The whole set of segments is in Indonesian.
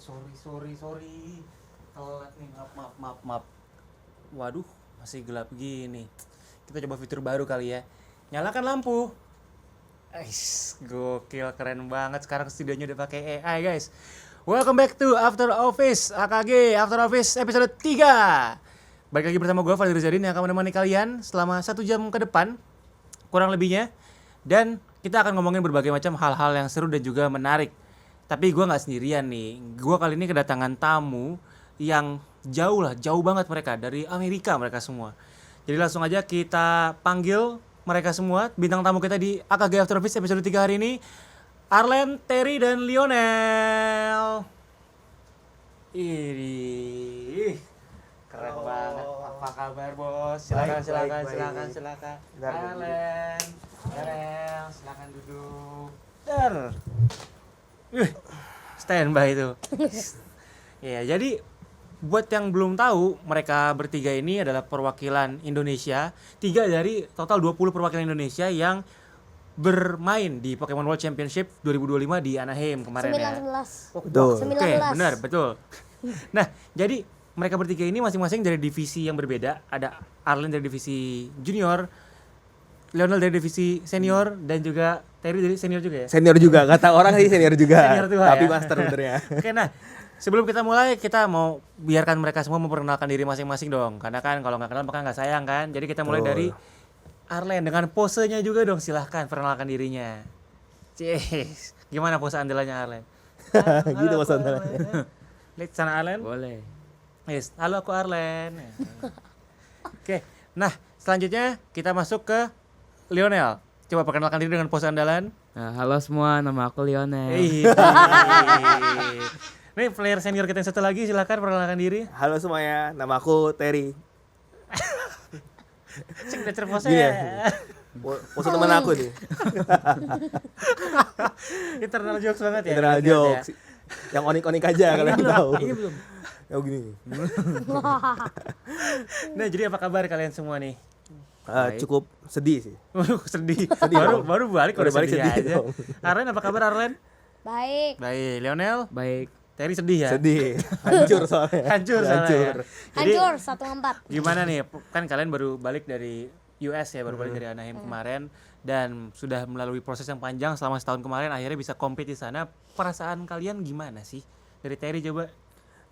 Sorry. Telat nih, maaf. Waduh, masih gelap gini. Kita coba fitur baru kali ya. Nyalakan lampu. Gokil, keren banget. Sekarang studionya udah pakai AI, guys. Welcome back to After Office AKG After Office episode 3. Balik lagi bersama gue Fadil Rizadin yang akan menemani kalian selama 1 jam ke depan, kurang lebihnya. Dan kita akan ngomongin berbagai macam hal-hal yang seru dan juga menarik. Tapi gue gak sendirian nih. Gue kali ini kedatangan tamu yang jauh banget mereka. Dari Amerika mereka semua. Jadi langsung aja kita panggil mereka semua. Bintang tamu kita di AKG After Office episode 3 hari ini, Arlen, Terry, dan Lionel. Ih, keren banget. Apa kabar, bos? Silakan. Arlen, Lionel, silakan duduk. Standby itu. Ya, jadi buat yang belum tahu, mereka bertiga ini adalah perwakilan Indonesia. 3 dari total 20 perwakilan Indonesia yang bermain di Pokemon World Championship 2025 di Anaheim kemarin 19. ya. Betul. Oke, benar, betul. Nah, jadi mereka bertiga ini masing-masing dari divisi yang berbeda. Ada Arlen dari divisi junior, Lionel dari divisi senior, dan juga Terry dari senior juga ya? Senior juga, kata orang sih senior juga. Senior tua, tapi ya? master benernya. Oke, nah sebelum kita mulai, kita mau biarkan mereka semua memperkenalkan diri masing-masing dong. Karena kan kalau nggak kenal maka nggak sayang kan. Jadi kita mulai dari Arlen dengan posenya juga dong. Silahkan perkenalkan dirinya. Cies, gimana pose andalannya Arlen? Gitu pose andalannya. Lihat sana Arlen. Boleh. Yes, halo aku Arlen. Oke, nah selanjutnya kita masuk ke Lionel. Coba perkenalkan diri dengan pose andalan. Nah, halo semua, nama aku Lionel. Nih player senior kita yang satu lagi, silakan perkenalkan diri. Halo semuanya, nama aku Terry. Signature pose. Gini ya. Pose teman aku nih. Internal jokes banget ya. General jokes. Yang onik-onik aja kalian tahu. Ini belum. Ya gini. Nah, jadi apa kabar kalian semua nih? Cukup sedih sih. Sedih. Dong. Baru balik udah Balik sedih sedih aja. dong. Arlen, apa kabar Arlen? Baik. Baik. Lionel? Baik. Terry sedih ya? Sedih. Hancur soalnya. Hancur soalnya ya? Jadi, Hancur 1-4. gimana nih? Kan kalian baru balik dari US ya, baru balik dari Anaheim kemarin dan sudah melalui proses yang panjang selama setahun kemarin, akhirnya bisa compete di sana. Perasaan kalian gimana sih? Dari Terry coba.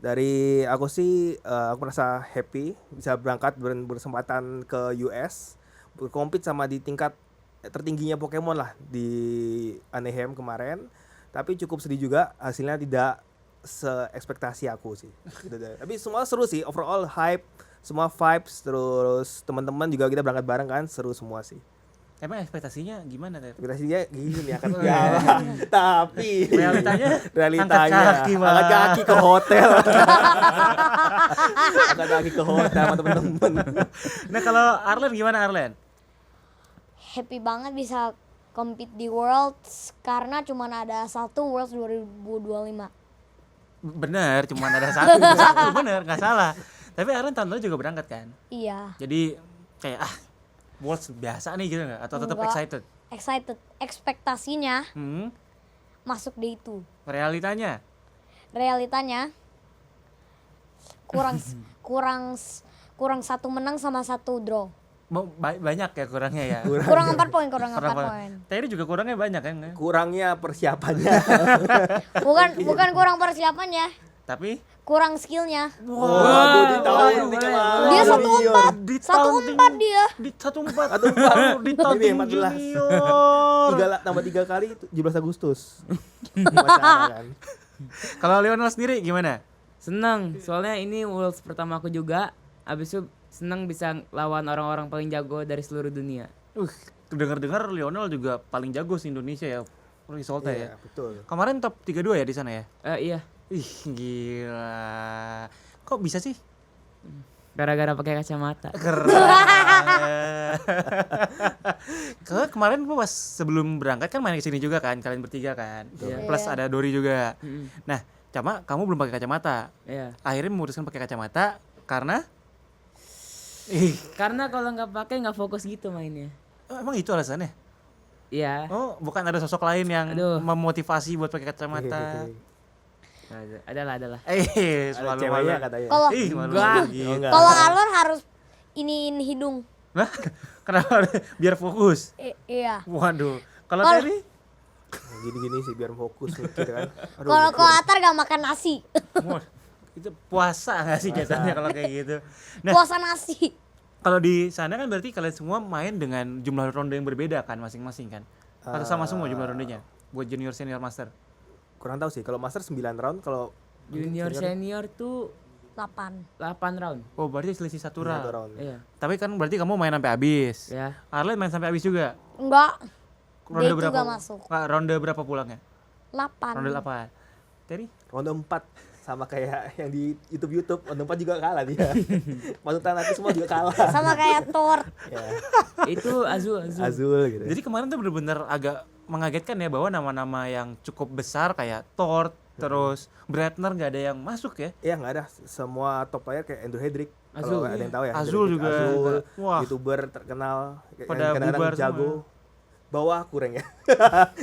Dari aku sih, aku merasa happy bisa berangkat bersempatan ke US, berkompet sama di tingkat tertingginya Pokemon lah di Anaheim kemarin. Tapi cukup sedih juga, hasilnya tidak se-ekspektasi aku sih. Tapi semua seru sih, overall hype, semua vibes, terus teman-teman juga kita berangkat bareng kan, seru semua sih. Emang ekspektasinya gimana, Ter? Ekspektasinya gini akan jalan, tapi Realitanya angkat kaki ke hotel. Angkat kaki ke hotel sama teman-teman. Nah, kalau Arlen gimana Arlen? Happy banget bisa compete di Worlds karena cuma ada satu Worlds 2025. Bener, cuma ada satu bener, nggak salah. Tapi Arlen tahun lalu juga berangkat kan? Iya. Jadi kayak Worlds biasa nih gitu nggak? Atau tetap Enggak. excited? Excited. Ekspektasinya masuk di itu. Realitanya? Realitanya kurang 1 menang sama 1 draw. Banyak ya kurangnya ya? Kurang 4 poin, kurang 4 poin. Terry juga kurangnya banyak kan? Kurangnya persiapannya. Bukan kurang persiapannya, Tapi kurang skillnya. Waduh, ditawarin Dia 1-4 dia. Di 1-4 di tahun Ini 14. junior. Tambah 3 kali 17 Agustus. Upacara kan. Kalau Lionel sendiri gimana? Senang, soalnya ini Worlds pertama aku juga. Abis itu senang bisa lawan orang-orang paling jago dari seluruh dunia. Dengar-dengar Lionel juga paling jago di Indonesia ya, resultnya ya. Iya, betul. Kemarin top 32 ya di sana ya? Iya, Ih, gila. Kok bisa sih? gara-gara pakai kacamata. Keren. Kemarin gua pas sebelum berangkat kan main ke sini juga kan, kalian bertiga kan. Iya. Plus ada Dori juga. Nah, cuma kamu belum pakai kacamata. Iya. Akhirnya memutuskan pakai kacamata karena Karena kalau nggak pakai nggak fokus gitu mainnya. emang itu alasannya? Iya. Oh, bukan ada sosok lain yang Aduh. memotivasi buat pakai kacamata. Adalah. Eh, Ada selalu ceweknya malu. katanya. Kalau Ih, malu Enggak. gitu. Oh, enggak. kalau Arlon harus iniin hidung. Hah? Kenapa? Biar fokus. Iya. Waduh. Kalau Kalau- Terry? Gini-gini sih biar fokus gitu kan. Aduh, Kalau mikir. Atar gak makan nasi. Wah, itu puasa nggak sih jatuhnya kalau kayak gitu? Nah, Puasa nasi. kalau di sana kan berarti kalian semua main dengan jumlah ronde yang berbeda kan masing-masing kan? Atau sama semua jumlah rondenya buat junior, senior, master? Kurang tahu sih. Kalau master 9 round, kalau Junior senior tuh 8. 8 round. Oh, berarti selisih satu round. 1 round. Iya. Tapi kan berarti kamu main sampai habis. Ya. Arlen main sampai habis juga. Enggak. Ronde Dia itu berapa? gak masuk. Nggak, ronde berapa pulangnya? 8. Ronde 8. Terry? Ronde 4 sama kayak yang di YouTube ronde 4 juga kalah dia. Panutan aku semua juga kalah. Sama kayak Thor. Ya, Itu Azul. Azul gitu. Jadi kemarin tuh bener-bener agak mengagetkan ya bahwa nama-nama yang cukup besar kayak Thor, terus Bretner nggak ada yang masuk ya. Iya nggak ada, semua top player kayak Andrew Hedrick. Azul, Kalau ada yang tahu ya. Azul Andrew juga. Hedrick, Azul, Wah. YouTuber terkenal. Pada yang kadang-kadang bubar jago. Bawah kurang ya.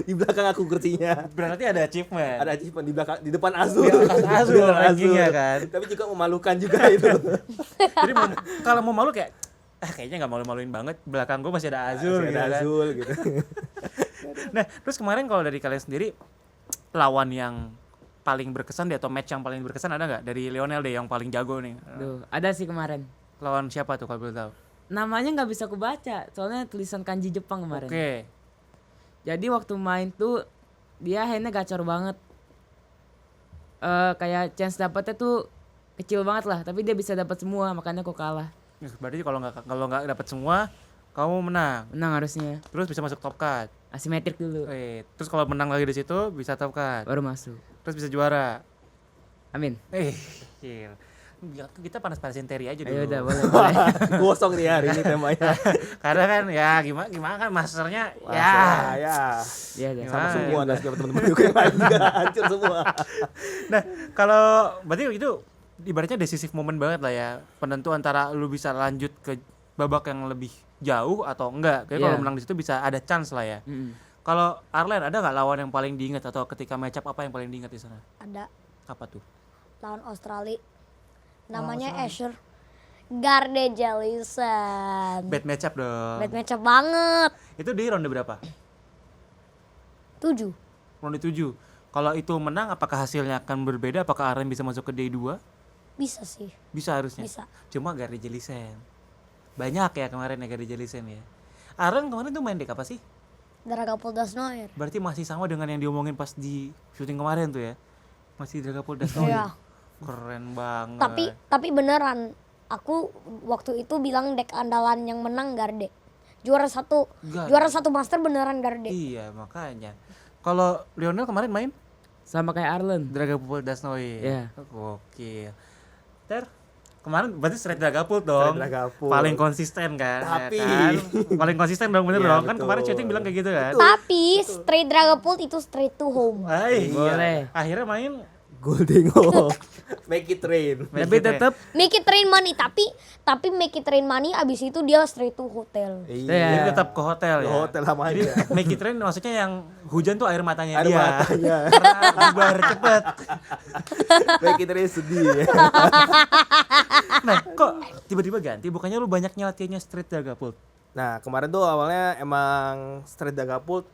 Di belakang aku kursinya. Berarti ada achievement. Ada achievement di belakang, di depan Azul. Di atas Azul Di depan rankingnya kan. Tapi juga memalukan juga itu. Jadi kalau mau malu kayak kayaknya nggak malu-maluin banget, belakang gue masih ada Azul Masih gitu ada kan. Azul gitu. Nah, terus kemarin kalau dari kalian sendiri lawan yang paling berkesan deh atau match yang paling berkesan ada nggak dari Lionel deh yang paling jago nih? Duh, ada sih kemarin. Lawan siapa tuh kalau boleh tahu? Namanya nggak bisa kubaca, soalnya tulisan kanji Jepang kemarin. Oke. Jadi waktu main tuh dia handnya gacor banget. Kayak chance dapetnya tuh kecil banget lah, tapi dia bisa dapat semua, makanya kok kalah. Berarti kalau nggak dapat semua, kamu menang. Menang harusnya. Terus bisa masuk top cut. Asimetrik dulu, Terus kalau menang lagi di situ bisa top cut. baru masuk. Terus bisa juara. Amin. Gila. Kita panas-panasin Terry aja dulu. Ayo udah boleh. boleh. Gosong nih hari ini temanya. Karena kan ya gimana kan masternya Wah, ya. Iya deh. Gimana? Sama semua dan setiap teman-teman juga yang lain juga hancur semua. Nah, kalau berarti itu ibaratnya decisive moment banget lah ya. Penentu antara lu bisa lanjut ke babak yang lebih jauh atau enggak. Kayak kalau Iya. menang di situ bisa ada chance lah ya. Mm-mm. Kalau Arlen ada nggak lawan yang paling diingat atau ketika match up apa yang paling diingat di sana? Ada Apa tuh? lawan Australia. Namanya Asher Garde Jellison. Bad match up dong. Bad matchup banget. Itu di ronde berapa? 7. Ronde 7. Kalau itu menang apakah hasilnya akan berbeda? Apakah Arlen bisa masuk ke day 2? Bisa sih. Bisa harusnya. Bisa. Cuma Garde Jellison. Banyak ya kemarin ya Garde Jellison ya. Arlen kemarin tuh main deck apa sih? Dragapult Noir. Berarti masih sama dengan yang diomongin pas di syuting kemarin tuh ya. Masih Dragapult Noir. Iya. Keren banget. Tapi beneran aku waktu itu bilang deck andalan yang menang Garde. Juara satu master beneran Garde. Iya, makanya. Kalau Lionel kemarin main Sama kayak Arlen. Dragapult Noir. Iya. Gokil. Ter kemarin berarti straight Dragapult dong. Straight Dragapult. Paling konsisten kan? Tapi- ya kan? Paling konsisten dong bener Iya, dong. Kan betul. kemarin syuting bilang kayak gitu kan. Tapi straight Dragapult itu straight to home. Hai, Boleh. Akhirnya main Goldingo. Make it rain. main Tapi gitu ya. tetap Make it rain money tapi make it rain money abis itu dia straight to hotel. Jadi Iya. tetap ke hotel Ke ya. hotel sama aja. Make it rain maksudnya yang hujan tuh air matanya Air dia. matanya. Karena bubar cepet. Make it rain sedih ya. Nah, kok tiba-tiba ganti? Bukannya lu banyak latihannya straight Dragapult? Nah, kemarin tuh awalnya emang straight Dragapult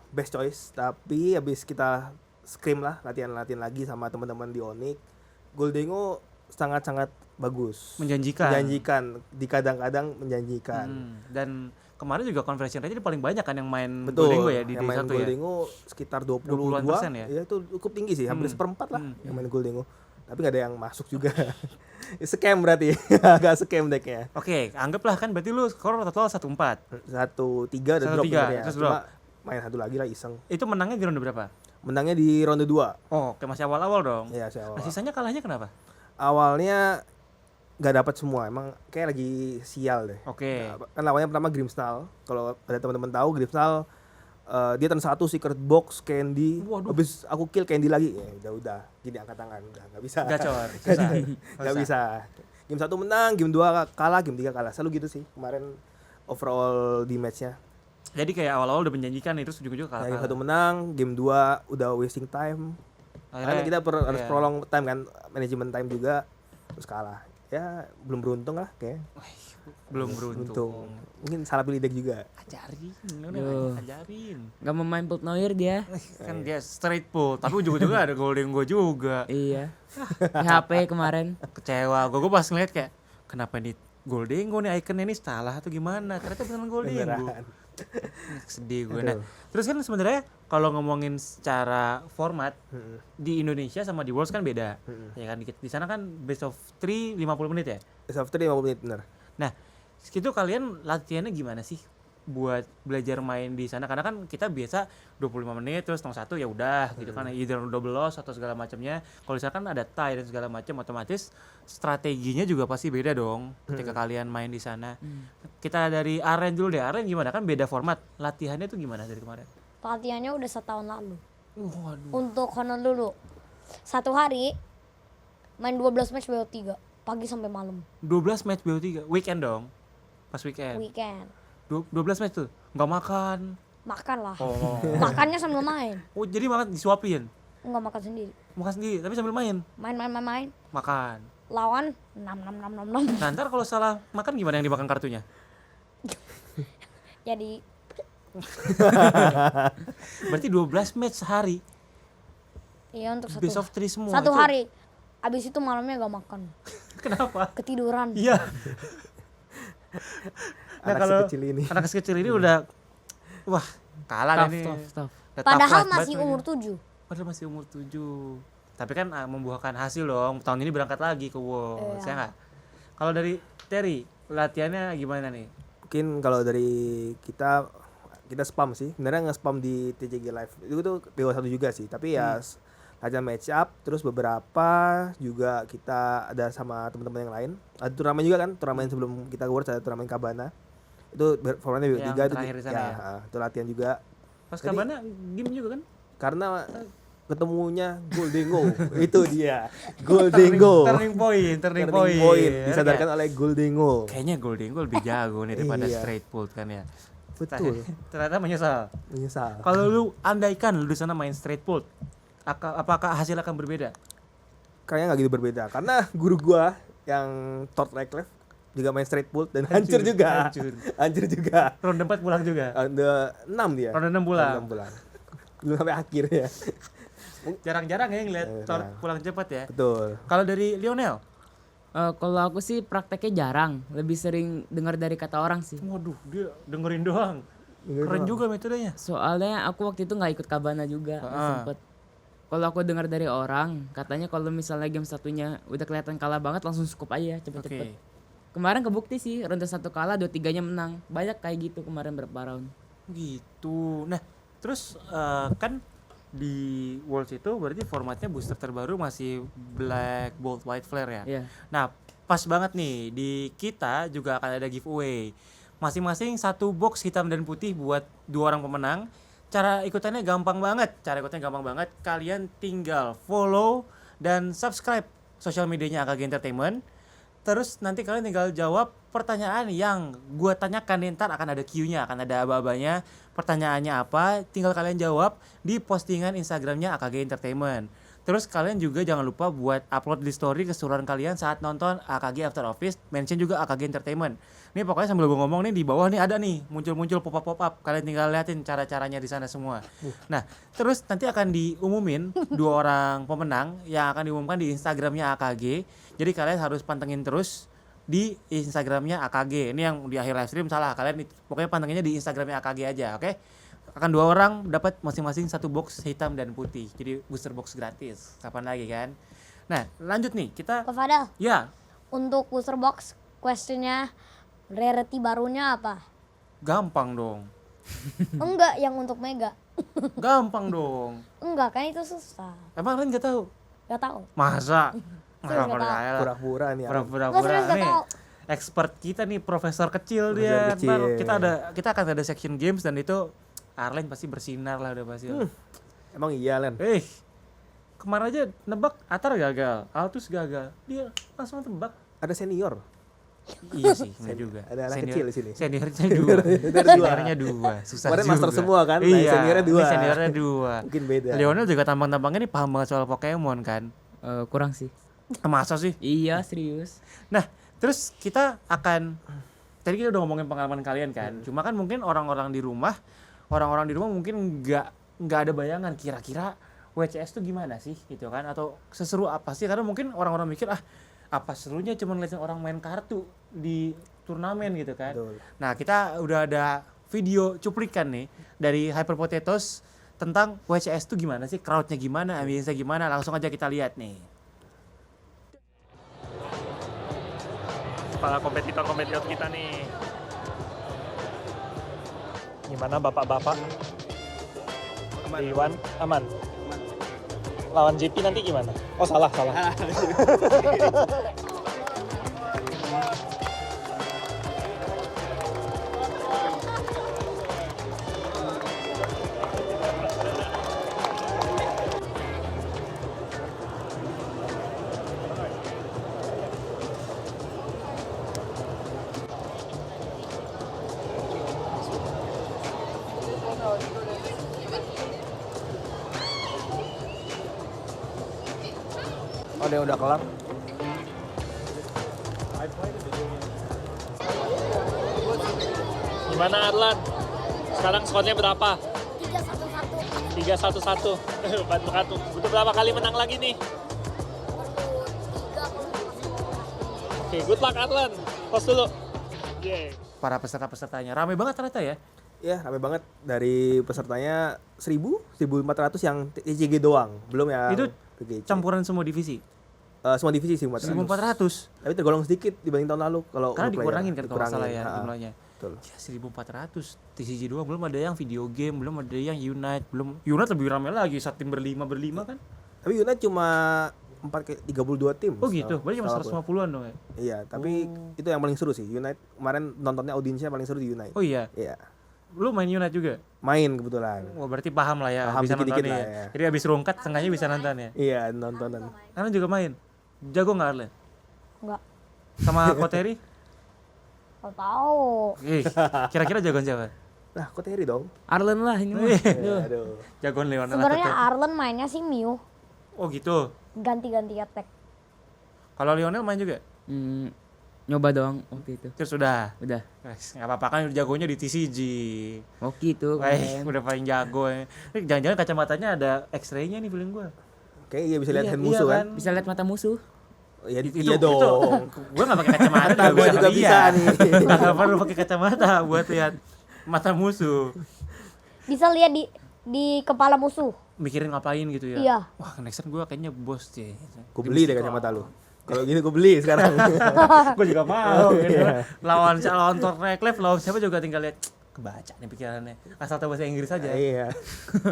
best choice, tapi habis kita scrim lah, latihan lagi sama teman-teman di Onyx. Goldingo sangat-sangat bagus. Menjanjikan. Menjanjikan, di kadang-kadang menjanjikan. Dan kemarin juga conversion rate paling banyak kan yang main Betul. Goldingo ya di yang main D1 ya. Goldingo sekitar 20-an persen ya? Iya, itu cukup tinggi sih, hampir seperempat lah yang main Goldingo. Tapi nggak ada yang masuk juga. Scam berarti. Agak scam decknya. Oke, anggaplah kan berarti lu skor total 1-4. 1-3 dan 1-3, drop sebenarnya. terus Cuma drop. main satu lagi lah iseng. Itu menangnya di ronde berapa? Menangnya di ronde 2. Oh, kayak masih awal-awal dong. Iya, saya Nah, sisanya kalahnya kenapa? awalnya nggak dapat semua, emang kayak lagi sial deh. Oke. Kan lawannya pertama Grimstall. Kalau ada teman-teman tahu Grimstall, dia turn 1 secret box Candy. Waduh. Habis aku kill Candy lagi. Ya udah, gini angkat tangan, udah nggak bisa. Gacor, susah. Nggak bisa. Game 1 menang, game 2 kalah, game 3 kalah. Selalu gitu sih kemarin overall di matchnya. Jadi kayak awal-awal udah menjanjikan itu ujung-ujung Game kalah. 1 menang, game 2 udah wasting time. Karena kita harus iya. prolong time kan, manajemen time juga, terus kalah. Ya belum beruntung lah kayak. Belum beruntung. Mungkin salah pilih deck juga. Ajarin, Duh. ajarin. Gak mau main Pult Noir dia. Kan dia straight pull, tapi ujung-ujungnya ada golden go juga. Iya. HP kemarin. Kecewa, gue pas ngeliat kayak kenapa ini golden go nih ikonnya ini salah atau gimana? Ternyata beneran golden go. Beneran. Sedih gue. Nah, terus kan sebenarnya kalau ngomongin secara format di Indonesia sama di Worlds kan beda. Ya kan di sana kan best of 3 50 menit ya. Best of 3 50 menit bener. Nah, itu kalian latihannya gimana sih buat belajar main di sana? Karena kan kita biasa 25 menit terus 01 ya udah gitu kan, either double loss atau segala macamnya. Kalau di sana kan ada tie dan segala macam, otomatis strateginya juga pasti beda dong ketika kalian main di sana. Kita dari Aren dulu deh. Aren gimana, kan beda format. Latihannya tuh gimana dari kemarin? Latihannya udah setahun lalu. Waduh. Untuk Honolulu 1 hari main 12 match BO3 pagi sampai malam. 12 match BO3 weekend dong. Pas weekend. Weekend. 12 match tuh nggak makan. Makan lah. Oh. Makannya sambil main. Oh, jadi makan disuapin. Enggak makan sendiri. Makan sendiri tapi sambil main. Main. Makan. Lawan 6. Nah, ntar kalau salah makan gimana yang dimakan kartunya? Jadi Berarti 12 match sehari. iya untuk Best of 3 semua. 1 Itu hari. Abis itu malamnya gak makan. Kenapa? Ketiduran. Iya. Nah, Anak kalau sekecil ini. anak kecil ini udah wah, kalah Tough, ini. tough. Udah tough Padahal life masih banget umur mainnya. 7. Padahal masih umur 7. Tapi kan membuahkan hasil dong. Tahun ini berangkat lagi ke Worlds, Iya. ya nggak? Kalau dari Terry, latihannya gimana nih? Mungkin kalau dari kita spam sih. Sebenarnya nge-spam di TCG Live. Itu tuh BO1 juga sih, tapi ya latihan match up, terus beberapa juga kita ada sama teman-teman yang lain. Ada turnamen juga kan, turnamen sebelum kita ke Worlds ada turnamen Kabana. Itu formatnya BO3 Yang itu terakhir di sana ya? itu latihan juga. Pas Jadi- Kabana game juga kan? Karena ketemunya Goldengo. Itu dia. Goldengo. Turning point. Disadarkan oleh Goldengo. Kayaknya Golden Goal lebih jago nih daripada Iya. straight pull kan ya. Betul. Ternyata menyesal. Menyesal. Kalau lu andaikan lu di sana main straight pull, apakah hasil akan berbeda? Kayaknya nggak gitu berbeda. Karena guru gua yang Third Left juga main straight pull dan hancur juga. Hancur juga. Ronde 4 pulang juga. Ada 6 dia. Ronde 6 pulang. 6 bulan. Belum sampai akhir ya. Jarang-jarang ya ngeliat Jarang. pulang cepat ya. Betul. Kalau dari Lionel, Kalau aku sih prakteknya jarang, lebih sering dengar dari kata orang sih. waduh dia dengerin doang. Keren juga metodenya. Soalnya aku waktu itu nggak ikut Kabana juga, nggak sempet. Kalau aku dengar dari orang, katanya kalau misalnya game satunya udah kelihatan kalah banget, langsung scoop aja cepet-cepet. Oke. Kemarin kebukti sih, ronde 1 kalah, 2-3-nya menang. Banyak kayak gitu kemarin berapa round. Gitu. Nah, terus kan di Worlds itu berarti formatnya booster terbaru masih Black Bolt White Flare ya. Iya. Nah, pas banget nih di kita juga akan ada giveaway. Masing-masing 1 box hitam dan putih buat 2 orang pemenang. Cara ikutannya gampang banget. Kalian tinggal follow dan subscribe sosial medianya AKG Entertainment. Terus nanti kalian tinggal jawab pertanyaan yang gue tanyakan nih, ntar akan ada Q-nya, akan ada aba-abanya. Pertanyaannya apa, tinggal kalian jawab di postingan Instagramnya AKG Entertainment. Terus kalian juga jangan lupa buat upload di story keseruan kalian saat nonton AKG After Office, mention juga AKG Entertainment. Nih pokoknya sambil gue ngomong nih, di bawah nih ada nih muncul-muncul pop-up. Kalian tinggal liatin cara-caranya di sana semua. Nah, terus nanti akan diumumin 2 orang pemenang yang akan diumumkan di Instagramnya AKG. Jadi kalian harus pantengin terus di Instagramnya AKG. Ini yang di akhir live stream salah. Kalian pokoknya pantenginnya di Instagramnya AKG aja, oke? Akan 2 orang dapat masing-masing 1 box hitam dan putih. Jadi booster box gratis. Kapan lagi kan? Nah, lanjut nih. Kita Ke Fadal, ya, untuk booster box questionnya rarity barunya apa? gampang dong. Enggak, yang untuk Mega. Gampang dong. Enggak, kan itu susah. Emang kalian enggak tahu? Gak tahu. Masa? Serius nggak tahu. Percaya lah. Pura-pura nih. Nggak Pura-pura serius gak nih. tahu. Expert kita nih, profesor kecil Profesor dia. kecil. Ntar kita akan ada section games dan itu Arlen pasti bersinar lah udah pasti. Emang iya, Len. Kemarin aja nebak Atar gagal, Altus gagal. Dia langsung tebak. Ada senior. Iya sih, benar juga. Ada anak kecil di sini. Seniornya dua. Seniornya dua. Susah Kemarin juga. master semua kan, nah, Iya, seniornya dua. ini seniornya dua. Mungkin beda. Lionel juga tampang-tampangnya nih paham banget soal Pokemon kan. Kurang sih. Masa sih? Iya serius. Nah, terus kita akan tadi kita udah ngomongin pengalaman kalian kan. Cuma kan mungkin orang-orang di rumah mungkin nggak ada bayangan kira-kira WCS tuh gimana sih gitu kan, atau seseru apa sih, karena mungkin orang-orang mikir apa serunya cuma ngeliatin orang main kartu di turnamen gitu kan. Betul. Nah, kita udah ada video cuplikan nih dari Hyper Potatoes tentang WCS tuh gimana sih, crowdnya gimana, ambience-nya gimana, langsung aja kita lihat nih. Para kompetitor kita nih. Gimana bapak-bapak? Iwan aman. Lawan JP nanti gimana? Oh salah. Oh, dia udah kelar. Gimana Arlan? Sekarang skornya berapa? 3-1. Bantu. Butuh berapa kali menang lagi nih? Oke, good luck Arlan. Pause dulu. Yeay. Para peserta-pesertanya ramai banget ternyata ya. Ya, rame banget. Dari pesertanya 1.400 yang TCG doang. Belum ya. Itu PGC. campuran semua divisi. Semua divisi 1.400. 1.400. Tapi tergolong sedikit dibanding tahun lalu kalau Karena untuk dikurangin player. kan kalau nggak salah ya Ha-ha. jumlahnya. Betul. Ya 1.400 TCG doang, belum ada yang video game, belum ada yang Unite, belum Unite lebih ramai lagi, satu tim berlima kan. Tapi United cuma 32 tim. Oh gitu, berarti cuma setahu aku. 150-an dong ya. Iya, tapi itu yang paling seru sih. United kemarin nontonnya audiensnya paling seru di United. Oh iya, Iya. lu main Unite juga? Main kebetulan. Wah berarti paham lah ya, Paham bisa dikit-dikit nonton lah ya. ya. Jadi abis rungkat sengaja bisa nonton ya. Iya, nontonan. Karena juga main. Jago nggak Arlen? Enggak. Sama Koteri? Gak tahu. Kira-kira jagoan siapa? Nah, kok Terry dong? Arlen lah ini mah. Aduh. Jagoan Leonel. Sebenarnya atau Arlen mainnya sih Mew, Oh gitu. ganti-ganti attack. Kalau Lionel main juga? Nyoba doang waktu itu. Terus udah. Udah. Nggak apa-apa kan jagonya di TCG. Hoki itu Wah, kemarin. udah paling jago ya. Ini jangan-jangan kacamatanya ada X-ray-nya nih feeling gua. Kayaknya iya bisa lihat Iya, hand iya musuh kan? kan? Bisa lihat mata musuh. Iya, Itu- iya dong. Gua nggak pakai kacamata Mata gua juga bisa nih. Nggak perlu pakai kacamata buat lihat mata musuh. Bisa lihat di kepala musuh. Mikirin ngapain gitu ya. Iya. Wah, next time gua kayaknya bos sih. Gue beli deh kacamata lu. Kalau gini gue beli sekarang. Gue juga mau gitu. Lawan Thor Reclave, lawan siapa juga tinggal lihat kebaca nih pikirannya. Asal tahu bahasa Inggris aja. Iya.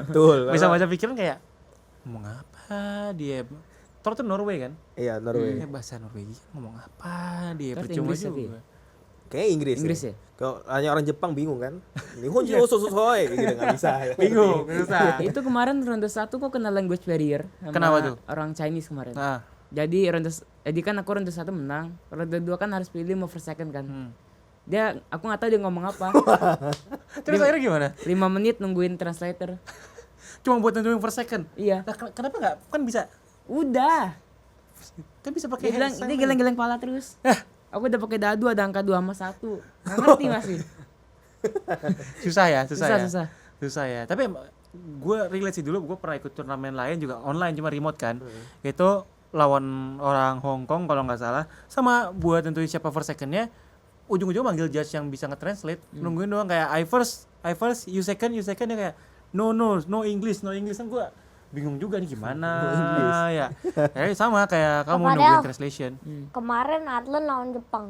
Betul. Bisa baca pikiran kayak ngomong apa dia. Thor tuh Norway kan? Iya, Norway. Bahasa Norwegia ngomong apa dia, Thor percuma Inggris tapi. juga. Kayaknya Inggris. Inggris ya? Kalau hanya orang Jepang bingung kan? Ini kunci sosoy gitu enggak bisa. Bingung, susah. Itu kemarin ronde 1 kok kena language barrier sama Kenapa tuh? orang Chinese kemarin. Nah, Jadi kan aku ronde 1 menang. Ronde 2 kan harus pilih move per second kan. Aku nggak tahu dia ngomong apa. terus akhirnya gimana? 5 menit nungguin translator. Cuma buat nentuin per second. Iya. Nah, kenapa nggak? Kan bisa. Udah. Kan bisa pakai Dia bilang hand dia sign. geleng-geleng pala terus. Aku udah pakai dadu ada angka 2 sama 1. Nggak ngerti masih. Susah ya. Susah. Ya. Tapi gue relate sih dulu, gue pernah ikut turnamen lain juga online cuma remote kan. Itu lawan orang Hong Kong kalau nggak salah. Sama buat tentuin siapa first secondnya, ujung-ujung manggil judge yang bisa nge-translate. Nungguin doang kayak I first, you second ya kayak no English kan gue bingung juga nih gimana ya. Kayak sama kayak kamu Padahal- nungguin translation. Kemarin Arlen lawan Jepang.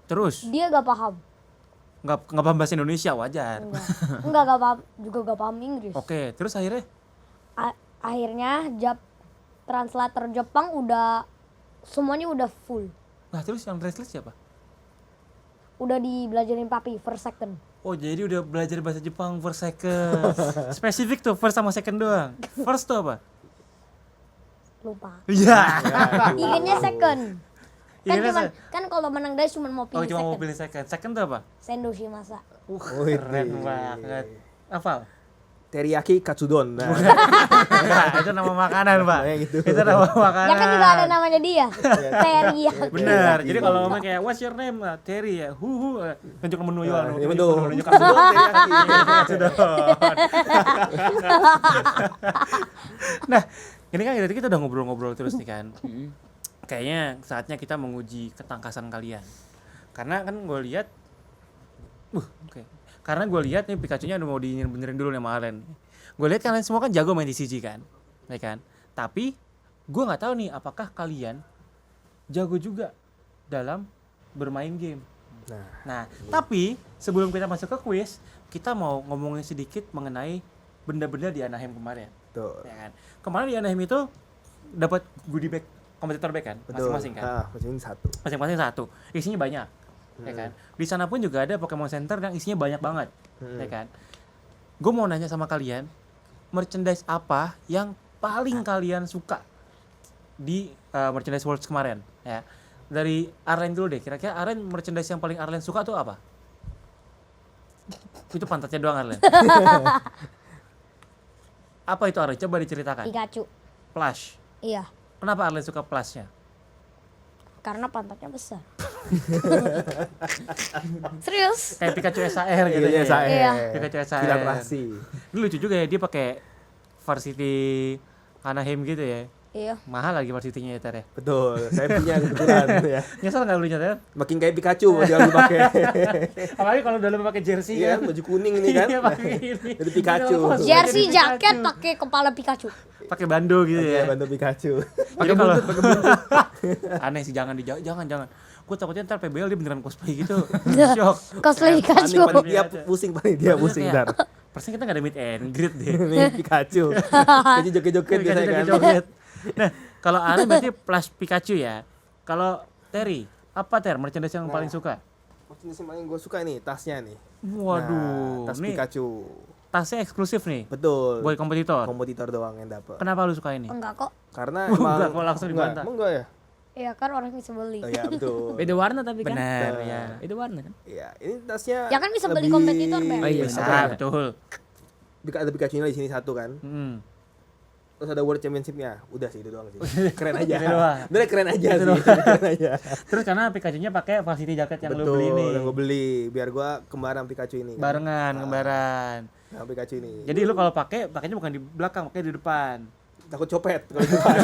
Terus Dia gak paham. nggak paham bahasa Indonesia, wajar. Enggak gak paham, juga gak paham Inggris. Oke, terus akhirnya Akhirnya translator Jepang semuanya udah full. nah terus yang translate siapa? Udah dibelajarin papi per second. Oh jadi udah belajar bahasa Jepang first second. Spesifik tuh first sama second doang. First tuh apa? Lupa. Iya. Ingatnya second. Kan Kira-kira cuman kan kalau menang dari cuma mau Oh pilih cuma mau second. pilih second. Second tuh apa? Sendo Shimasa. Keren banget. Apa? Teriyaki katsudon. Nah, Enggak, itu nama makanan, Pak. Namanya gitu. Itu nama makanan. Ya kan juga ada namanya dia. Teriyaki. Bener. Jadi kalau ngomong kayak what's your name? Terry ya. Tunjuk menu jual. ya betul. Tunjuk katsudon teriyaki. Katsudon. Nah, ini kan tadi kita udah ngobrol-ngobrol terus nih kan. Kayaknya saatnya kita menguji ketangkasan kalian. Karena kan gue lihat oke. Karena gue lihat nih Pikachu-nya udah mau benerin dulu nih sama Arlen. Gue lihat kalian semua kan jago main di CG kan, ya kan? Tapi gue nggak tahu nih apakah kalian jago juga dalam bermain game. Nah, tapi sebelum kita masuk ke quiz, kita mau ngomongin sedikit mengenai benda-benda di Anaheim kemarin. Betul. Ya kan? Kemarin di Anaheim itu dapat goodie bag, kompetitor bag kan, Betul. masing-masing kan. Masing-masing satu. Masing-masing satu. Isinya banyak. Ya kan? Di sana pun juga ada Pokemon Center yang isinya banyak banget. Ya kan? Gue mau nanya sama kalian, merchandise apa yang paling kalian suka di merchandise Worlds kemarin, ya. Dari Arlen dulu deh. Kira-kira Arlen merchandise yang paling Arlen suka tuh apa? Itu pantatnya doang Arlen. Apa itu Arlen? Coba diceritakan. Pikachu. Plush. Iya, Kenapa Arlen suka plushnya? karena pantatnya besar. Serius? Kayak Pikachu SAR gitu Iya, ya. saya. Iya. Pikachu SAR. Kilatrasi. Ini lucu juga ya, dia pakai varsity Anaheim gitu ya. Iya. Mahal lagi varsity-nya ya, Ter ya. Betul. Saya punya kebetulan ya. Nyesel nggak belinya, Ter? Makin kayak Pikachu dia dipakai. Apalagi kalau udah lebih pakai jersey Iya, kan. baju kuning ini kan. Iya, pakai ini. Jadi Pikachu. Jersey Jadi jaket Pikachu. pakai kepala Pikachu. Pakai bando gitu Iya, ya. bantu Pikachu. Pakai kalau aneh sih, jangan. Gue takutnya ntar PBL dia beneran cosplay gitu. Shock. Cosplay Pikachu. Panitia pusing Iya, pusing ntar. Persen kita nggak ada meet and greet deh. Ini Pikachu. Pikachu joget-joget biasanya kan. Joget. Nah, kalau Arlen berarti plus Pikachu ya. Kalau Terry, apa Ter merchandise yang paling suka? Merchandise yang paling gue suka nih, tasnya nih. Waduh, Nah, tas ini Pikachu. tasnya eksklusif nih Betul. buat kompetitor. Kompetitor doang yang dapet. Kenapa lu suka ini? Enggak kok. Karena Enggak, kok langsung dibantah. Emang enggak ya? Iya kan orang bisa beli. Oh iya betul. Beda warna tapi kan. Benar Nah. ya. Beda warna kan. Iya, ini tasnya Ya kan bisa beli lebih- kompetitor, Ben. Oh iya, Bisa, betul. betul. Ada Pikachu-nya di sini satu kan. Terus ada World Championship-nya. Udah sih itu doang sih. Keren aja. Itu doang. Bener keren aja sih. Keren aja. Terus karena Pikachu-nya pakai varsity jaket yang lu Betul, beli ini. yang gue beli biar gua kembaran Pikachu ini. kan. Barengan, kembaran. Nah, Pikachu ini. Jadi lu kalau pakainya bukan di belakang, pakai di depan. Takut copet kalau di depan.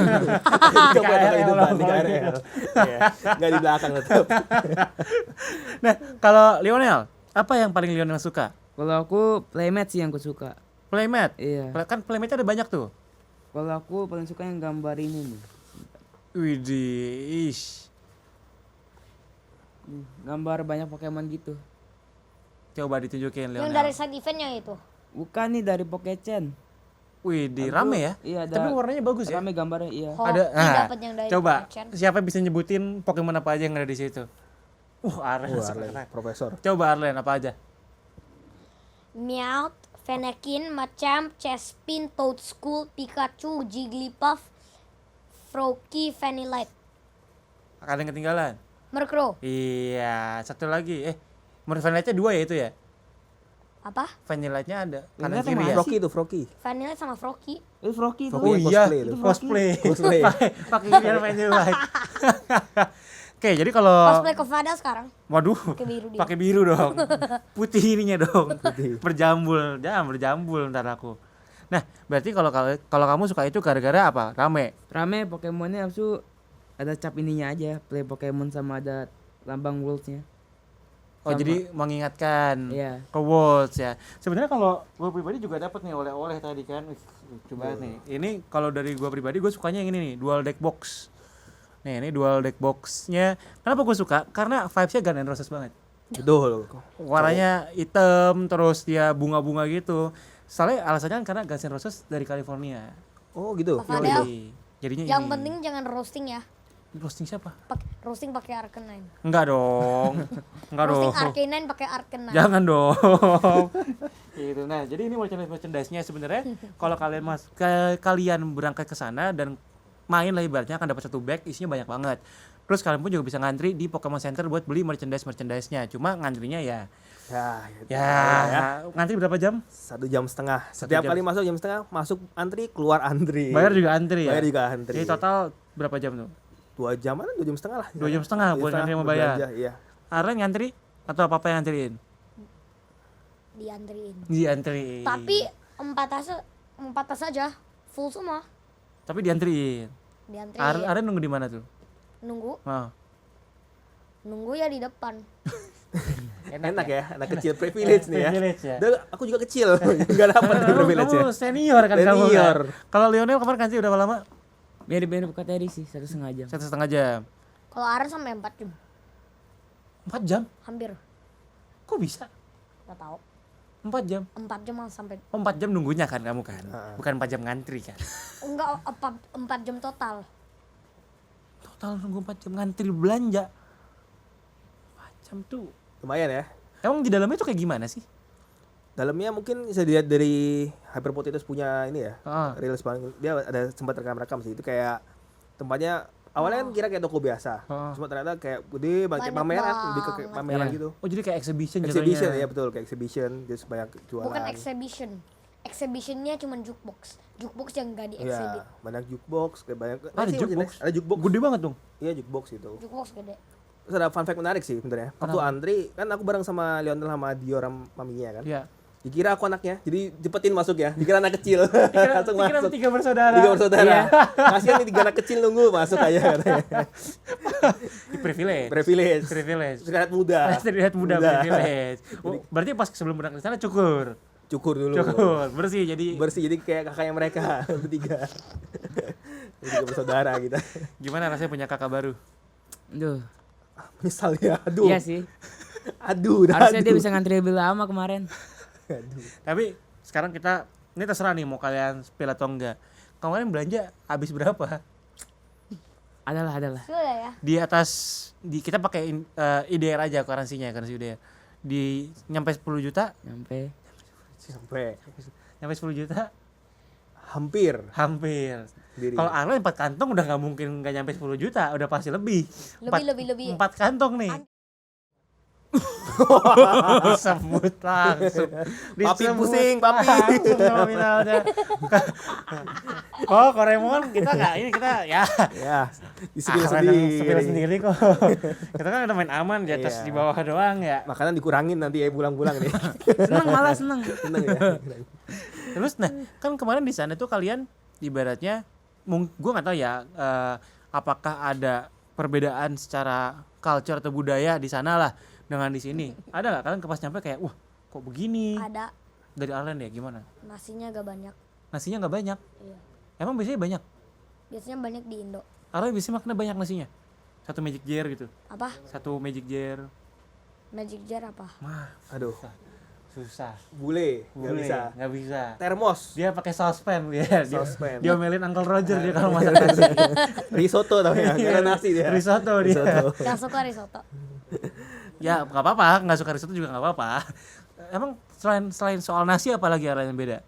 Copet kalau di depan di KRL. Iya, enggak di belakang tetap. Nah, kalau Lionel, apa yang paling Lionel suka? Kalau aku playmat sih yang aku suka. Playmat. Iya. Kan playmatnya ada banyak tuh. Kalau aku paling suka yang gambar ini nih. Widih, ish. Gambar banyak Pokemon gitu. Coba ditunjukin Lionel. Yang dari side eventnya itu. Bukan nih dari Pokecen. Widih, rame ya? Iya, ada. Tapi warnanya bagus ya? Rame gambarnya, iya. Ada. Hoki dapat yang dari coba Pokemon. siapa bisa nyebutin Pokemon apa aja yang ada di situ? Arlen. Wah, Arlen, profesor. Coba Arlen apa aja? Meowth, Fennekin, Machamp, Chespin, Toadstool, Pikachu, Jigglypuff, Froakie, Vanillite, Ada yang ketinggalan? Murkrow. Iya, satu lagi. Vanillite-nya 2 ya itu ya? Apa? Vanillite-nya ada kanan Vanillite kiri sama ya? Froakie itu, Froakie. Vanillite sama Froakie. Itu Froakie itu. Froakie. Oh yang iya, cosplay itu. cosplay. Cosplay. Pakai biar Vanillite. Oke, jadi kalau Cosplay Kevada sekarang. waduh, Pakai biru dia. pakai biru dong. Putih ininya dong. Putih. Berjambul. Jangan berjambul ntar aku. Nah, berarti kalau kamu suka itu gara-gara apa? Rame. Rame Pokemonnya habis itu ada cap ininya aja, play Pokemon sama ada lambang Worlds-nya. Oh, Sama. jadi mengingatkan Iya. ke Worlds ya. Sebenarnya kalau gue pribadi juga dapat nih oleh-oleh tadi kan. Wih, lucu banget nih. Ini kalau dari gue pribadi gue sukanya yang ini nih, dual deck box. Nih, ini dual deck boxnya. Kenapa gue suka? Karena vibes-nya Guns N' Roses banget. Betul. Warnanya hitam, terus dia bunga-bunga gitu. Soalnya alasannya karena Guns N' Roses dari California. Oh gitu. Apa ada? Yoi. Jadinya Yang ini. penting jangan roasting ya. Roasting siapa? Roasting pakai Arcanine. Enggak dong. Enggak dong. Roasting Arcanine pakai Arcanine. Jangan dong. Gitu. Nah, jadi ini merchandise-nya sebenarnya kalau kalian berangkat ke sana dan main lah ibaratnya akan dapat satu bag isinya banyak banget. Terus kalian pun juga bisa ngantri di Pokemon Center buat beli merchandise-nya. Cuma ngantrinya ya ngantri berapa jam? 1,5 jam. Satu Setiap jam. kali masuk jam setengah, masuk antri, keluar antri. Bayar juga antri ya? Bayar juga antri. Jadi total berapa jam tuh? 2 jaman, 2 jam setengah lah. 2 jam setengah buat ngantri sama bayar. Berbelanja, iya. Arlen ngantri atau apa yang ngantriin? Diantriin. Diantriin. Tapi 4 tas aja full semua. Tapi diantriin. Diantriin. Arlen nunggu di mana tuh? Nunggu ya di depan. Enak ya, anak kecil privilege nih ya. Privilege ya. Dan aku juga kecil, enggak dapat privilege ya. Kamu senior kan kamu Senior. kan? Kalau Lionel kemarin ngantri udah lama? Mirip-mirip kata Eri sih, 1,5 jam. 1,5 jam. Kalau Aren sampai 4 jam. 4 jam? Hampir. Kok bisa? Enggak tahu. 4 jam? 4 jam sampai. 4 jam nunggunya kan kamu kan? Bukan 4 jam ngantri kan? Enggak 4 jam total. Total nunggu 4 jam ngantri belanja. 4 jam tuh. Lumayan ya. Emang di dalamnya tuh kayak gimana sih? Dalamnya mungkin bisa dilihat dari Hyperpotatos punya ini ya. Reels paling dia ada sempat rekam sih. Itu kayak tempatnya awalnya kan kira kayak toko biasa. Cuma ternyata kayak gede banyak Banyak pameran, banget. lebih ke kayak pameran Iya. gitu. Oh jadi kayak exhibition Exhibition jatuhnya. ya betul, kayak exhibition terus banyak jualan. Bukan exhibition. Exhibitionnya cuma jukebox. Jukebox yang enggak di Iya, exhibit. banyak jukebox, kayak banyak. Ada sih, jukebox? Ada jukebox. Gede banget dong. Iya, jukebox itu. Jukebox gede. Terus ada fun fact menarik sih sebenarnya. Waktu antri kan aku bareng sama Lionel sama Dior sama maminya kan. Iya. Dikira aku anaknya, jadi cepetin masuk ya. Dikira anak kecil. Langsung Dikira masuk. 3 bersaudara. 3 bersaudara. Kasihan nih 3 anak kecil nunggu masuk aja katanya. Privilege. Privilege. Privilege. Terlihat muda. Terlihat muda privilege. Oh, berarti pas sebelum berangkat ke sana cukur. Cukur dulu. Cukur, bersih jadi. Bersih jadi kayak kakaknya mereka bertiga. Jadi 3 bersaudara kita. Gimana rasanya punya kakak baru? Duh, Misalnya, aduh. iya sih. Aduh, Harusnya dia aduh. bisa ngantri lebih lama kemarin. Aduh. Tapi sekarang kita ini terserah nih mau kalian spill atau enggak. Kemarin belanja habis berapa? Adalah. Sudah ya. Di atas kita pakai IDR aja currency IDR. Di nyampe 10 juta, Nyampe. Sampai nyampe 10 juta hampir. Sendiri. Kalau Arlen 4 kantong udah nggak mungkin nggak nyampe 10 juta, udah pasti lebih. Lebih. 4 kantong nih. Disebut langsung. Papi pusing, papi. Langsung nominalnya. Oh, Koremon kita nggak ini kita ya. Ya, disepil Sepil sendiri. sendiri kok. Kita kan udah main aman di atas Iya. di bawah doang ya. Makanan dikurangin nanti ya pulang-pulang nih. Seneng. Seneng ya. Terus nah, kan kemarin di sana tuh kalian ibaratnya gue nggak tahu ya apakah ada perbedaan secara culture atau budaya di sana lah dengan di sini. Ada nggak kalian pas nyampe kayak wah kok begini? Ada Dari Arlen ya gimana? nasinya agak banyak. Nasinya nggak banyak. Iya. Emang biasanya banyak. Biasanya banyak di Indo. Arlen biasanya makannya banyak nasinya. 1 magic jar gitu. Apa? 1 magic jar. Magic jar apa? Mah, Aduh, susah. bule, nggak Boleh, bisa. nggak bisa. Termos, Dia pakai saucepan dia. Saucepan. Dia omelin Uncle Roger dia kalau masak nasi. risotto tau ya, karena nasi dia. Risotto dia. Gak suka risotto. Ya nggak apa-apa, nggak suka risotto juga nggak apa-apa. Emang selain soal nasi apa lagi Arlen yang beda?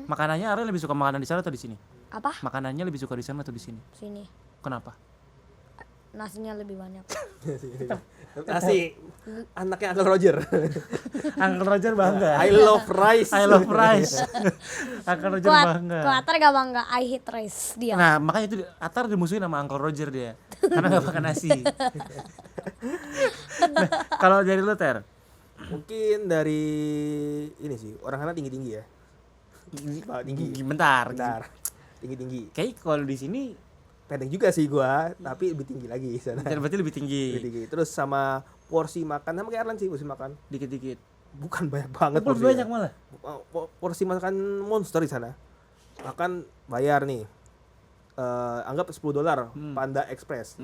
Makanannya Arlen lebih suka makanan di sana atau di sini? Apa? Makanannya lebih suka di sana atau di sini? Sini. Kenapa? Nasinya lebih banyak. Nasi, anaknya Uncle Roger. Uncle Roger bangga. I love rice. I love rice. Uncle Roger bangga. Kuatar gak bangga. I hate rice dia. Nah makanya itu Atar dimusuhin sama Uncle Roger dia karena nggak makan nasi. Nah, kalau dari lu Ter, Mungkin dari ini sih, orang sana tinggi-tinggi ya. Tinggi. bentar. Bentar. Tinggi-tinggi. Kayak kalau di sini Pendek juga sih gua, tapi lebih tinggi lagi di sana. berarti lebih Lebih tinggi, tinggi. Terus sama porsi makan, sama kayak Erlan sih porsi makan. dikit-dikit. Bukan banyak banget Lebih porsinya. banyak malah. Porsi makan monster di sana. Makan bayar nih. Anggap $10 Panda Express.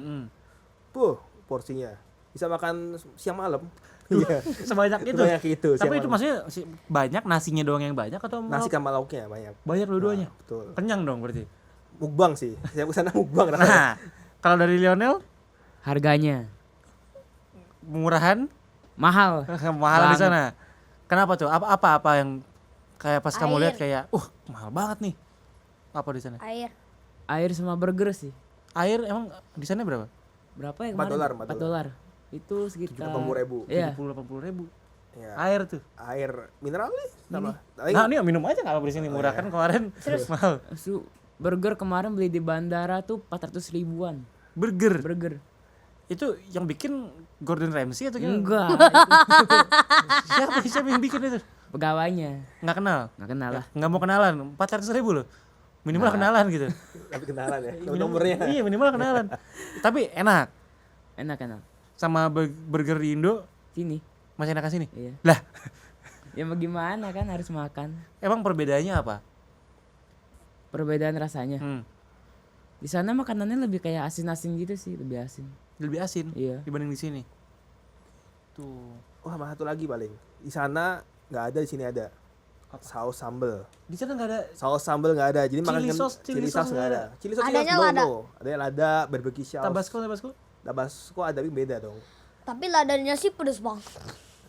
Porsinya. Bisa makan siang malam. Iya. Sebanyak itu. Banyak itu. Tapi siang itu malam. maksudnya banyak nasinya doang yang banyak atau nasi sama lauknya banyak. banyak dua-duanya? Nah, betul. Kenyang dong berarti. Mukbang sih. Saya kesana mukbang rasanya. Nah, kalau dari Lionel Harganya murahan, mahal. mahal di Banget. sana. Kenapa tuh? Apa yang kayak pas kamu Air. lihat kayak, mahal banget nih. Apa di sana? Air Air sama burger sih. Air emang di sana berapa? berapa ya $4, kemarin? $4. $4. Itu sekitar 70.000. Iya. 70-80 ribu. Ya. Air tuh. Air mineral nih sama. Nah, ini minum aja nggak apa di sini murah kan kemarin. Mahal. Burger kemarin beli di bandara tuh 400 ribuan. Burger. Burger. Itu yang bikin Gordon Ramsay atau gimana? Enggak, Siapa yang bikin itu? pegawainya. Nggak kenal. Nggak kenal lah. Nggak mau kenalan. 400 ribu loh. Minimal kenalan gitu. Tapi kenalan ya. Nomornya. Iya minimal kenalan. Tapi enak. Enak. Sama burger di Indo Sini. masih enakan sini. Iya. Lah, Ya mau gimana kan harus makan. emang perbedaannya apa? Perbedaan rasanya. Di sana makanannya lebih kayak asin-asin gitu sih, lebih asin. Lebih asin Iya. dibanding di sini. Tuh. Oh, sama satu lagi paling. Di sana nggak ada, di sini ada. Saus sambal. Di sana nggak ada. Saus sambal nggak ada. Jadi makan Chili kan sauce nggak ada. Chili sauce Adanya belum lada. loh. Ada lada, barbecue sauce. Tabasco ada tapi beda dong. Tapi ladanya sih pedes banget.